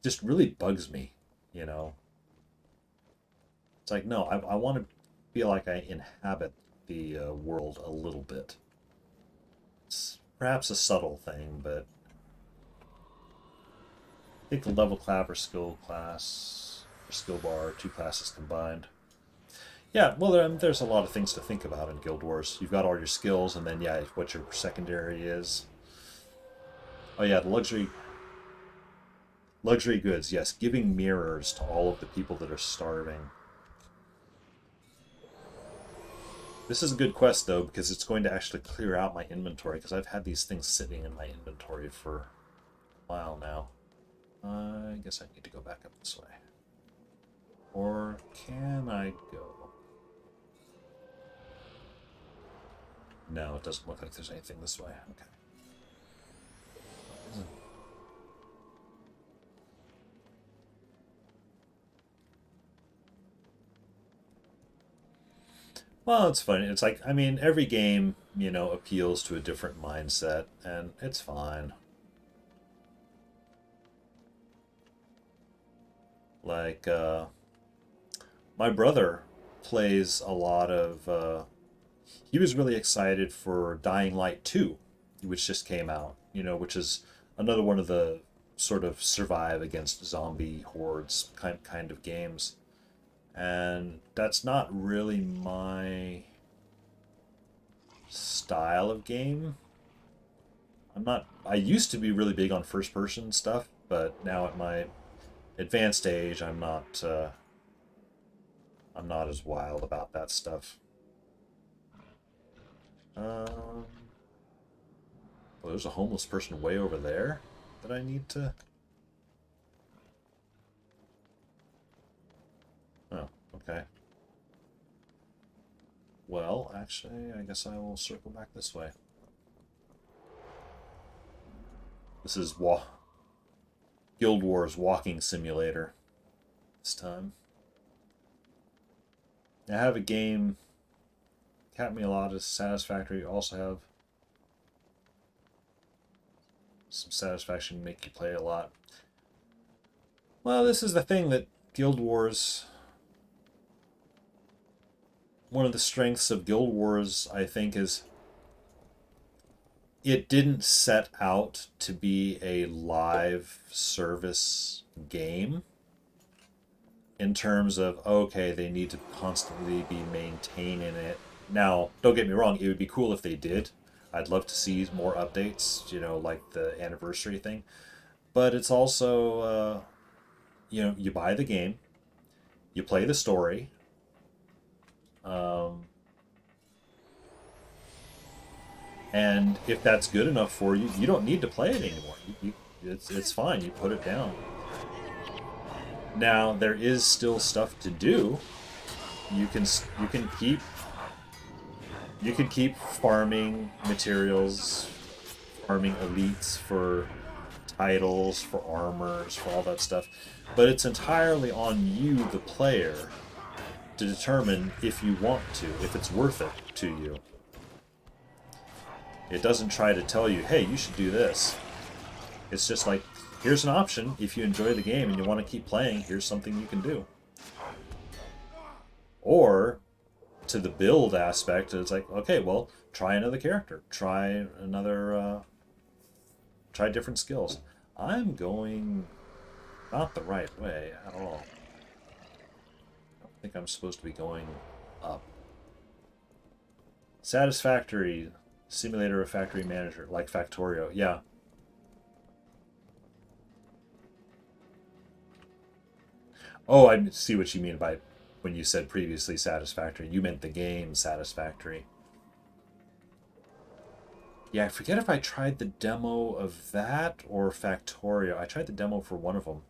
just really bugs me. You know, it's like no, I want to feel like I inhabit the world a little bit. It's perhaps a subtle thing, but I think the level clap or skill class or skill bar are two classes combined. Yeah, well, there's a lot of things to think about in Guild Wars. You've got all your skills, and then, yeah, what your secondary is. Oh yeah, the luxury goods. Yes, giving mirrors to all of the people that are starving. This is a good quest though because it's going to actually clear out my inventory because I've had these things sitting in my inventory for a while now. I guess I need to go back up this way. Or can I go? No, it doesn't look like there's anything this way. Okay. Well, it's funny. It's like, I mean, every game, appeals to a different mindset, and it's fine. Like, my brother plays a lot of. He was really excited for Dying Light 2, which just came out, which is another one of the sort of survive against zombie hordes kind of games. And that's not really my style of game. I used to be really big on first person stuff, but now at my advanced age, I'm not as wild about that stuff. Um, well, there's a homeless person way over there that I need to. Oh, okay. Well, actually, I guess I will circle back this way. This is Guild Wars Walking Simulator this time. I have a game, Cat Me a Lot is Satisfactory. You also have some satisfaction to make you play a lot. Well, this is the thing that Guild Wars. One of the strengths of Guild Wars, I think, is it didn't set out to be a live service game in terms of, okay, they need to constantly be maintaining it. Now, don't get me wrong, it would be cool if they did. I'd love to see more updates, like the anniversary thing. But it's also, you buy the game, you play the story, um, and if that's good enough for you, you don't need to play it anymore. It's fine. You put it down. Now there is still stuff to do. You can you can keep you can keep farming materials, farming elites for titles, for armors, for all that stuff. But it's entirely on you, the player, to determine if you want to, if it's worth it to you. It doesn't try to tell you, hey, you should do this. It's just like, here's an option. If you enjoy the game and you want to keep playing, here's something you can do. Or, to the build aspect, it's like, okay, well, try another character. Try different skills. I'm going not the right way at all. I don't think I'm supposed to be going up. Satisfactory simulator of factory manager, like Factorio. Yeah. Oh, I see what you mean by when you said previously satisfactory. You meant the game satisfactory. Yeah, I forget if I tried the demo of that or Factorio. I tried the demo for one of them.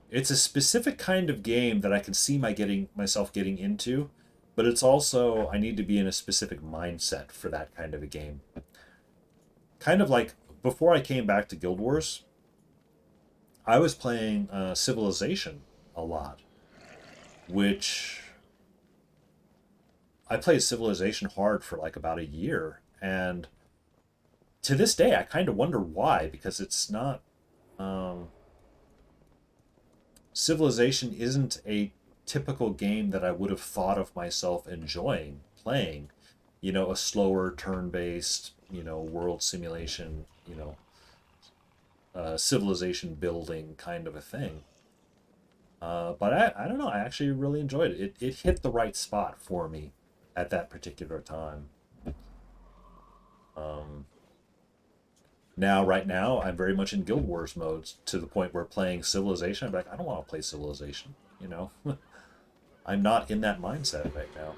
It's a specific kind of game that I can see myself getting into, but it's also I need to be in a specific mindset for that kind of a game. Kind of like before I came back to Guild Wars, I was playing Civilization a lot, which I played Civilization hard for like about a year, and to this day I kind of wonder why, because it's not. Civilization isn't a typical game that I would have thought of myself enjoying playing. A slower turn-based, world simulation, civilization building kind of a thing. But I don't know. I actually really enjoyed it. It hit the right spot for me at that particular time. Um, Now, right now, I'm very much in Guild Wars modes to the point where playing Civilization, I'm like, I don't want to play Civilization, you know? I'm not in that mindset right now.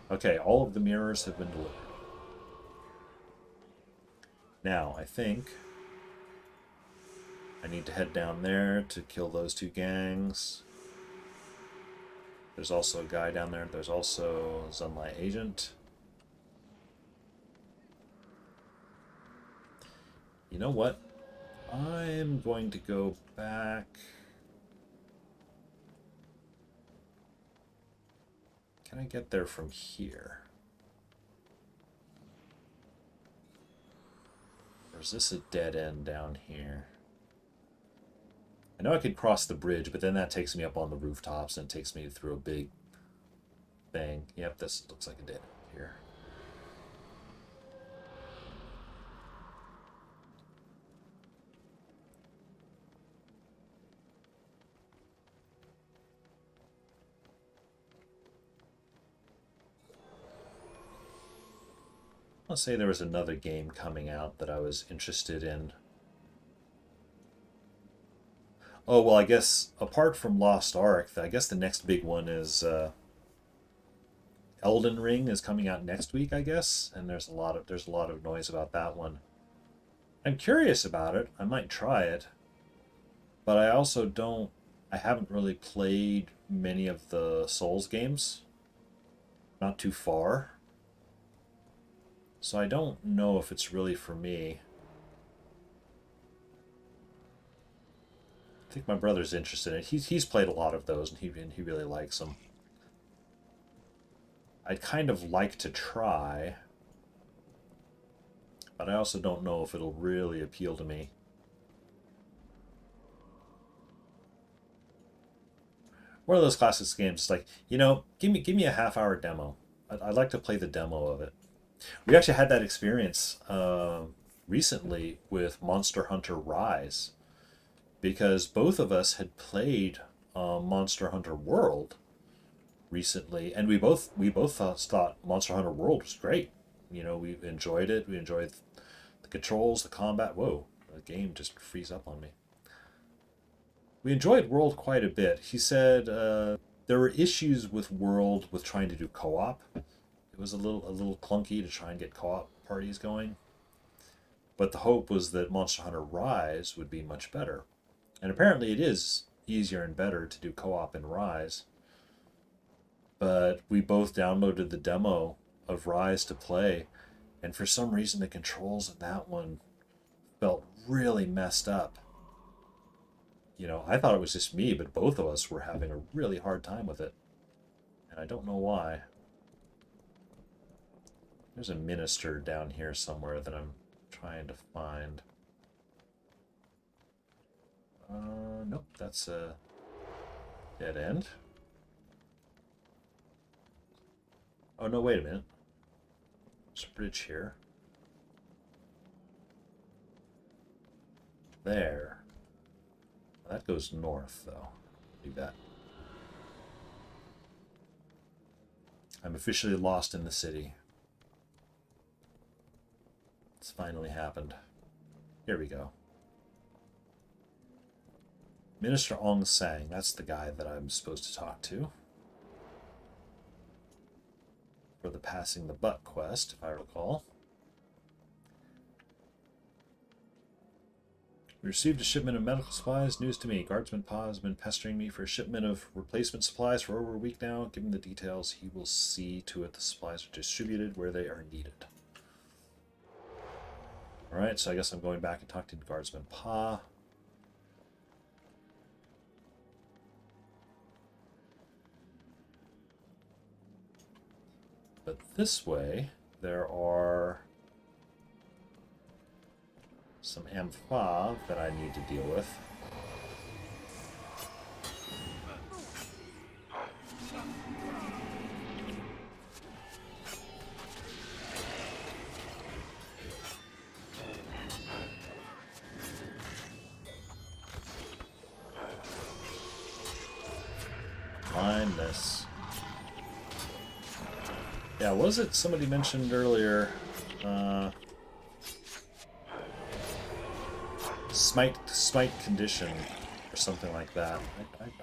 Okay, all of the mirrors have been delivered. Now, I think I need to head down there to kill those two gangs. There's also a guy down there. There's also a Sunlight Agent. You know what? I'm going to go back. Can I get there from here? Or is this a dead end down here? I know I could cross the bridge, but then that takes me up on the rooftops and it takes me through a big thing. Yep, this looks like a dead end here. Let's say there was another game coming out that I was interested in. Oh, well, I guess apart from Lost Ark, I guess the next big one is Elden Ring is coming out next week, I guess, and there's a lot of noise about that one. I'm curious about it. I might try it, but I haven't really played many of the Souls games. Not too far. So I don't know if it's really for me. I think my brother's interested in it. He's played a lot of those, and he really likes them. I'd kind of like to try, but I also don't know if it'll really appeal to me. One of those classic games, like, you know, give me a half-hour demo. I'd like to play the demo of it. We actually had that experience recently with Monster Hunter Rise, because both of us had played Monster Hunter World recently, and we both thought Monster Hunter World was great. You know, we enjoyed it. We enjoyed the controls, the combat. Whoa, the game just frees up on me. We enjoyed World quite a bit. He said there were issues with World with trying to do co-op. It was a little clunky to try and get co-op parties going. But the hope was that Monster Hunter Rise would be much better. And apparently it is easier and better to do co-op in Rise. But we both downloaded the demo of Rise to play, and for some reason the controls in that one felt really messed up. You know, I thought it was just me, but both of us were having a really hard time with it. And I don't know why. There's a minister down here somewhere that I'm trying to find. Nope, that's a dead end. Oh, no, wait a minute. There's a bridge here. There. That goes north, though. Leave that. I'm officially lost in the city. It's finally happened. Here we go. Minister Ong Sang. That's the guy that I'm supposed to talk to. For the Passing the Buck quest, if I recall. We received a shipment of medical supplies. News to me. Guardsman Pa has been pestering me for a shipment of replacement supplies for over a week now. Given the details, he will see to it the supplies are distributed where they are needed. Alright, so I guess I'm going back and talking to Guardsman Pa. But this way, there are some Ampha that I need to deal with. Line this. Yeah, was it somebody mentioned earlier? smite condition or something like that.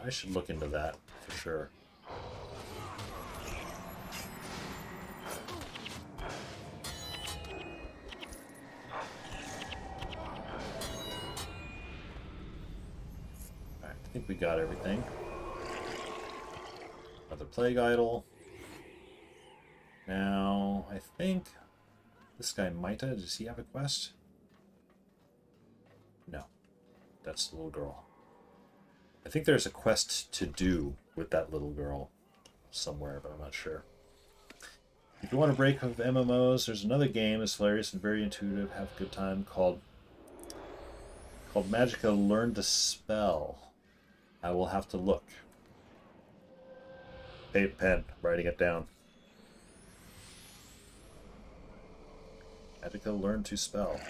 I should look into that for sure. Alright, I think we got everything. Another plague idol. Now, I think this guy Maita, does he have a quest? No. That's the little girl. I think there's a quest to do with that little girl somewhere, but I'm not sure. If you want a break of MMOs, there's another game that's hilarious and very intuitive, have a good time, called Magica Learn to Spell. I will have to look. Paper pen, writing it down. Magica Learn to Spell.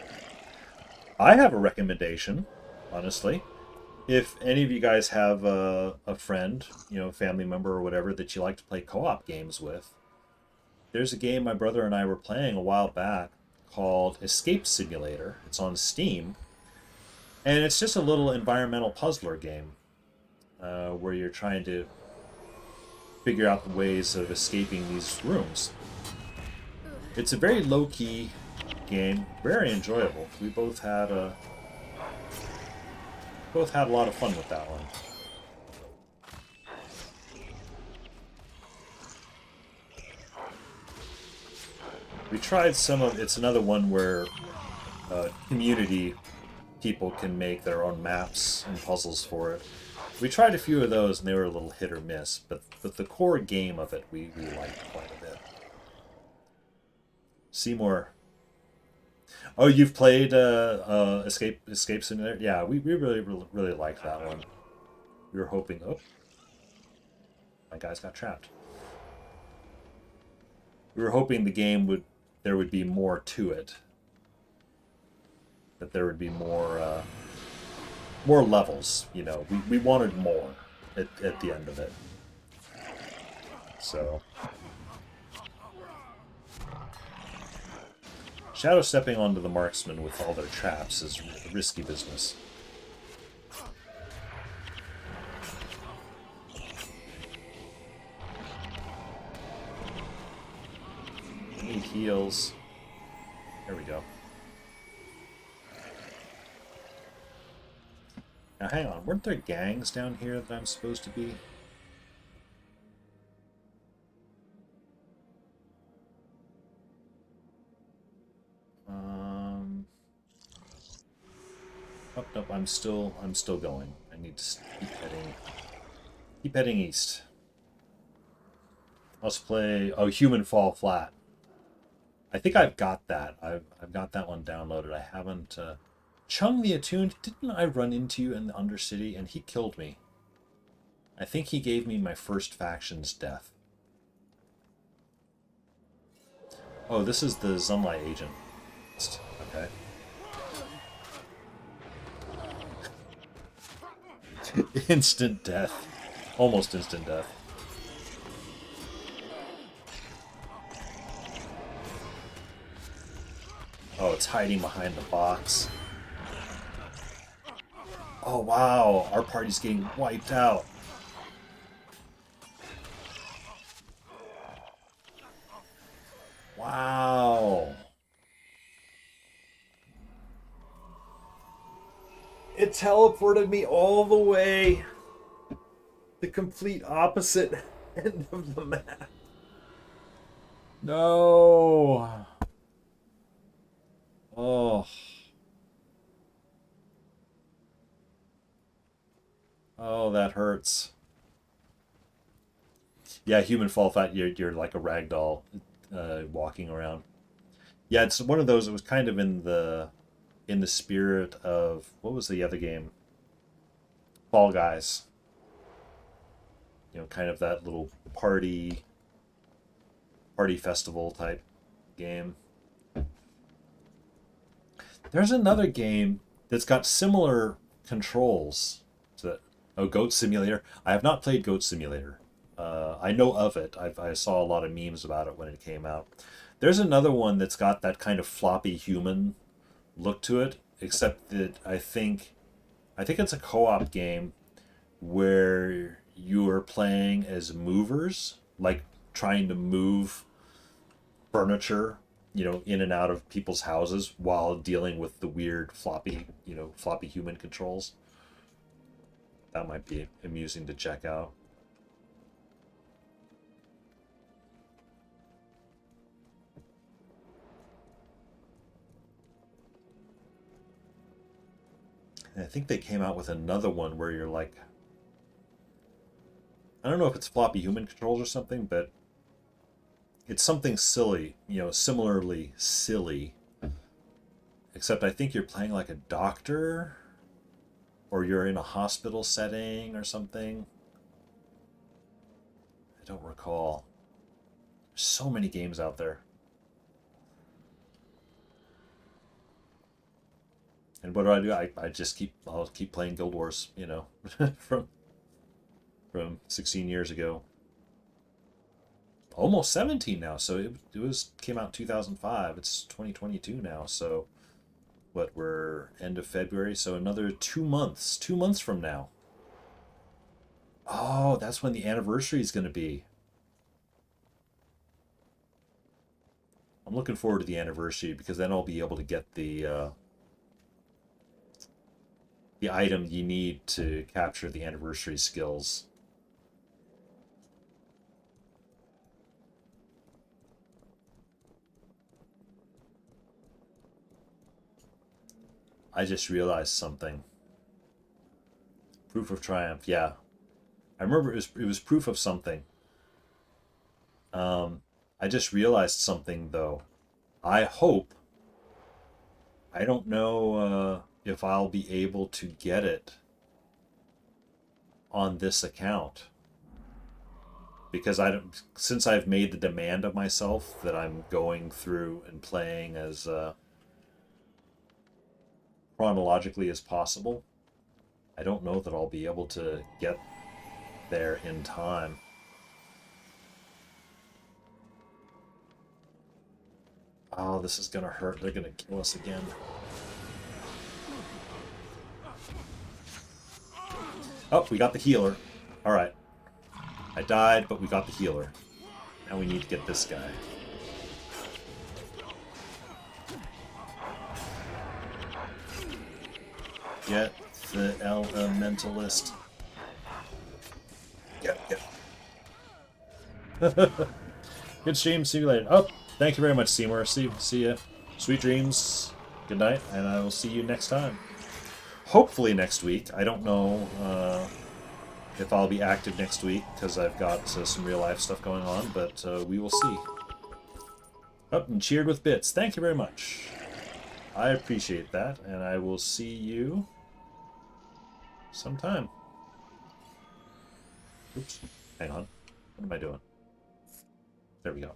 I have a recommendation, honestly. If any of you guys have a friend, family member or whatever that you like to play co-op games with, there's a game my brother and I were playing a while back called Escape Simulator. It's on Steam. And it's just a little environmental puzzler game where you're trying to figure out the ways of escaping these rooms. It's a very low-key game, very enjoyable. We both had a lot of fun with that one. We tried some of it's another one where community people can make their own maps and puzzles for it. We tried a few of those and they were a little hit or miss, but the core game of it we liked quite a bit. Seymour. Oh, you've played Escape Simulator? Yeah, we really liked that one. We were hoping. Oh, my guys got trapped. We were hoping the game there would be more to it. That there would be more levels. We wanted more at the end of it. So. Shadow stepping onto the marksman with all their traps is risky business. Need heals. There we go. Now hang on, weren't there gangs down here that I'm supposed to be? Oh, nope, I'm still going. I need to keep heading east. Let's play Human Fall Flat. I think I've got that. I've got that one downloaded. I haven't Chung the Attuned, didn't I run into you in the Undercity and he killed me? I think he gave me my first faction's death. Oh, this is the Zunlai agent. Okay. Instant death. Almost instant death. Oh, it's hiding behind the box. Oh, wow. Our party's getting wiped out. Wow. It teleported me all the way the complete opposite end of the map. No. Oh. Oh, that hurts. Yeah, Human Fall Flat, you're like a ragdoll walking around. Yeah, it's one of those. It was kind of in the spirit of, what was the other game? Fall Guys. Kind of that little party festival type game. There's another game that's got similar controls to Goat Simulator. I have not played Goat Simulator. I know of it. I saw a lot of memes about it when it came out. There's another one that's got that kind of floppy human look to it. except that I think it's a co-op game where you are playing as movers, like trying to move furniture, in and out of people's houses while dealing with the weird floppy human controls. That might be amusing to check out. And I think they came out with another one where you're like, I don't know if it's floppy human controls or something, but it's something silly, similarly silly. Except I think you're playing like a doctor or you're in a hospital setting or something. I don't recall. There's so many games out there. And what do? I'll keep playing Guild Wars, from 16 years ago. Almost 17 now. So it came out in 2005. It's 2022 now. So what, we're end of February, so another 2 months. 2 months from now. Oh, that's when the anniversary is going to be. I'm looking forward to the anniversary because then I'll be able to get the item you need to capture the anniversary skills. I just realized something. Proof of triumph, yeah. I remember it was proof of something. I just realized something though. I hope, I don't know if I'll be able to get it on this account because since I've made the demand of myself that I'm going through and playing as chronologically as possible. I don't know that I'll be able to get there in time. Oh, this is gonna hurt. They're gonna kill us again. Oh, we got the healer. Alright. I died, but we got the healer. Now we need to get this guy. Get the elementalist. Get. Good stream. See you later. Oh, thank you very much, Seymour. See ya. Sweet dreams. Good night, and I will see you next time. Hopefully next week. I don't know if I'll be active next week because I've got some real life stuff going on, but we will see. Up and cheered with bits. Thank you very much. I appreciate that, and I will see you sometime. Oops. Hang on. What am I doing? There we go.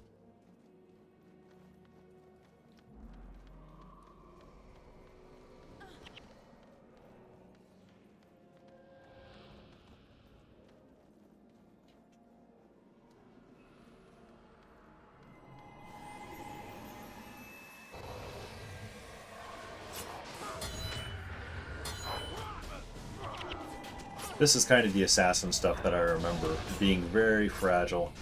This is kind of the assassin stuff that I remember being very fragile.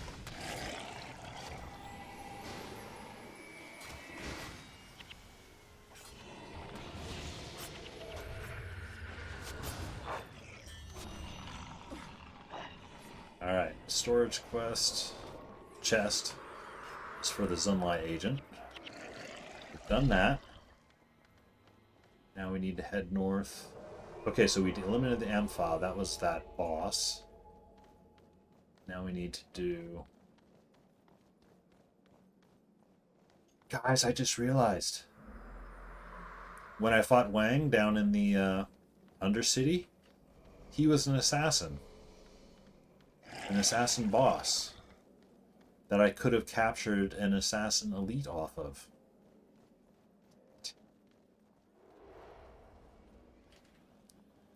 Alright, storage quest, chest. It's for the Zunlai agent. We've done that. Now we need to head north. Okay, so we eliminated the Ampha. That was that boss. Now we need to do... Guys, I just realized. When I fought Wang down in the Undercity, he was an assassin. An assassin boss. That I could have captured an assassin elite off of.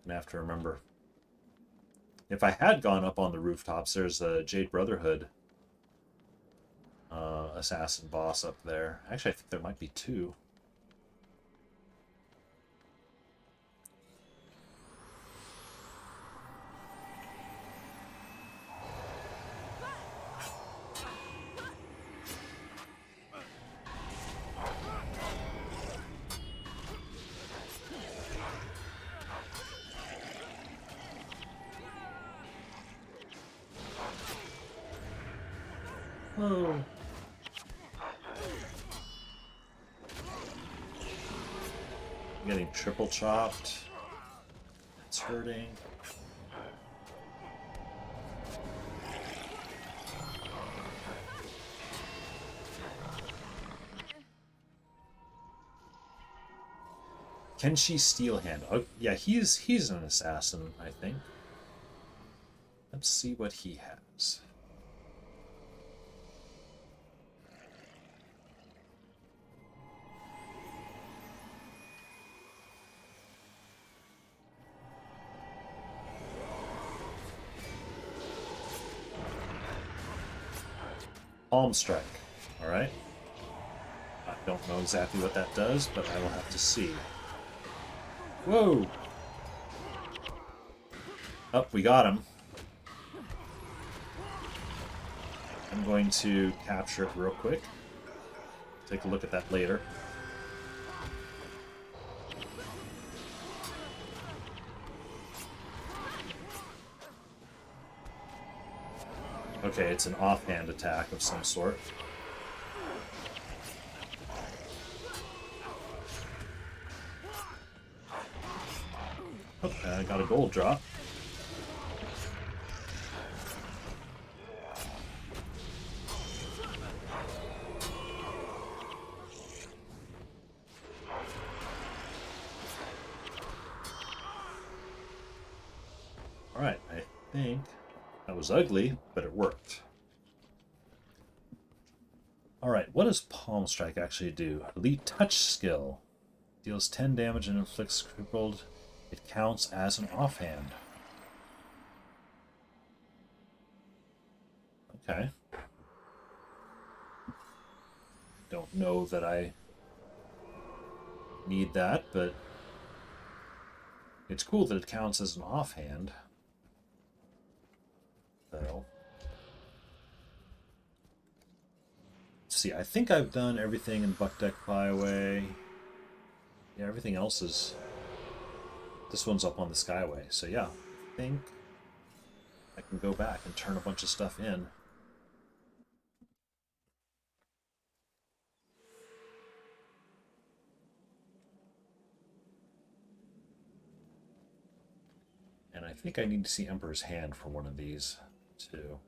I have to remember. If I had gone up on the rooftops, there's a Jade Brotherhood assassin boss up there. Actually, I think there might be two. Whoa. I'm getting triple chopped. It's hurting. Can she steel hand? Oh, yeah, he's an assassin, I think. Let's see what he has. Palm strike. All right. I don't know exactly what that does, but I will have to see. Whoa! Oh, we got him. I'm going to capture it real quick. Take a look at that later. Okay, it's an offhand attack of some sort. Okay, I got a gold drop. Alright, I think that was ugly, but it worked. Alright, what does Palm Strike actually do? Elite Touch skill. Deals 10 damage and inflicts crippled. It counts as an offhand. Okay. Don't know that I need that, but it's cool that it counts as an offhand. So, let's see, I think I've done everything in Buck Deck Flyaway. Yeah, everything else is... This one's up on the Skyway, so yeah, I think I can go back and turn a bunch of stuff in. And I think I need to see Emperor's Hand for one of these, too.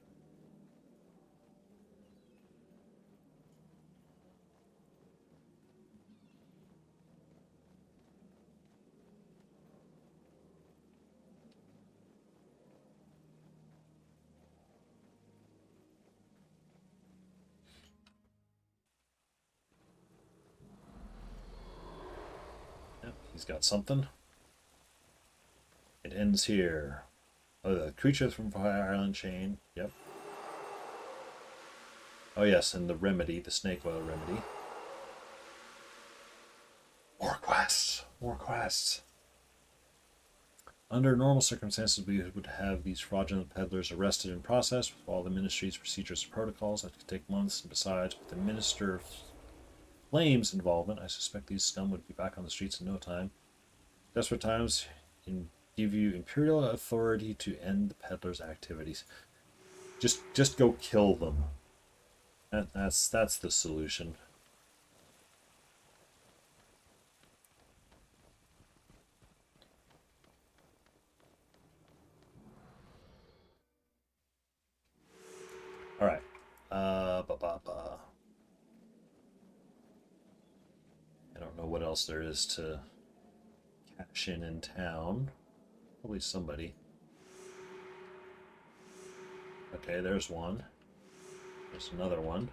Yep, he's got something. It ends here. Oh, the creature from Fire Island chain. Yep. Oh yes, and the remedy, the snake oil remedy. More quests. More quests. Under normal circumstances, we would have these fraudulent peddlers arrested and processed with all the ministry's procedures and protocols that could take months. And besides, with the Minister of Flame's involvement, I suspect these scum would be back on the streets in no time. Desperate times give you imperial authority to end the peddlers' activities. Just go kill them. That's the solution. All right. I don't know what else there is to cash in town. Probably somebody. Okay, there's one. There's another one.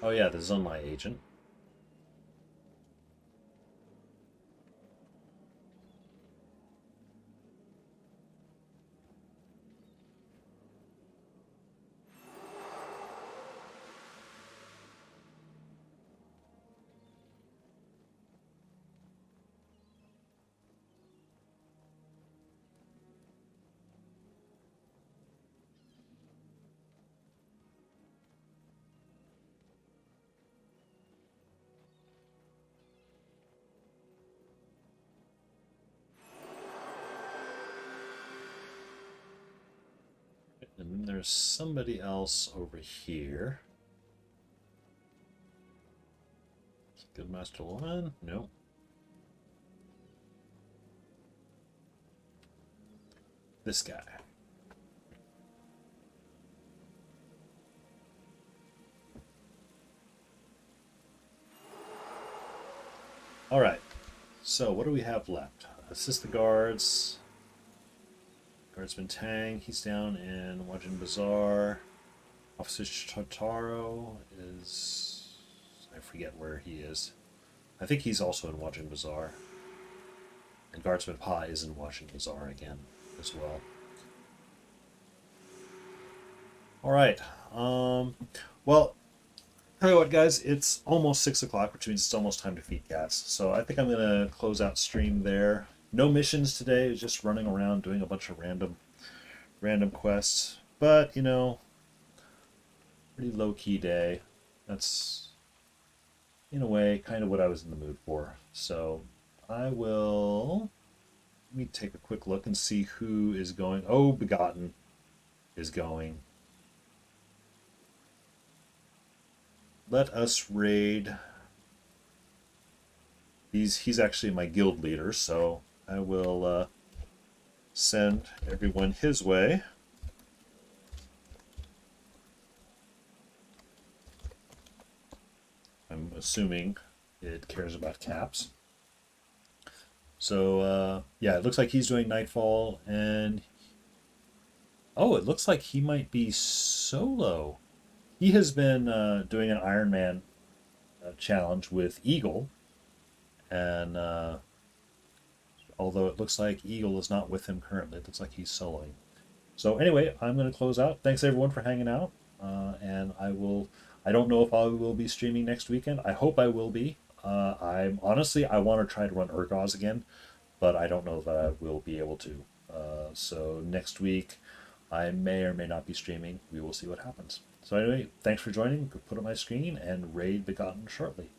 Oh yeah, the Zunlai agent. And then there's somebody else over here. Good Master 1? No. This guy. Alright. So, what do we have left? Assist the guards. Guardsman Tang, he's down in Wajin Bazaar. Officer Totaro is... I forget where he is. I think he's also in Wajin Bazaar. And Guardsman Pa is in Wajin Bazaar again as well. Alright. Well, tell you what, guys, it's almost 6 o'clock, which means it's almost time to feed cats. So I think I'm going to close out stream there. No missions today, just running around doing a bunch of random quests. But, you know, pretty low-key day. That's, in a way, kind of what I was in the mood for. So I will... Let me take a quick look and see who is going. Oh, Begotten is going. Let us raid. He's actually my guild leader, so I will send everyone his way. I'm assuming it cares about caps. So yeah, it looks like he's doing Nightfall, and oh, it looks like he might be solo. He has been doing an Iron Man challenge with Eagle, and although it looks like Eagle is not with him currently, it looks like he's soloing. So anyway, I'm going to close out. Thanks everyone for hanging out, and I don't know if I will be streaming next weekend. I hope I will be. I'm honestly, I want to try to run Urgoz again, but I don't know that I will be able to. So next week, I may or may not be streaming. We will see what happens. So anyway, thanks for joining. Put on my screen and raid Begotten shortly.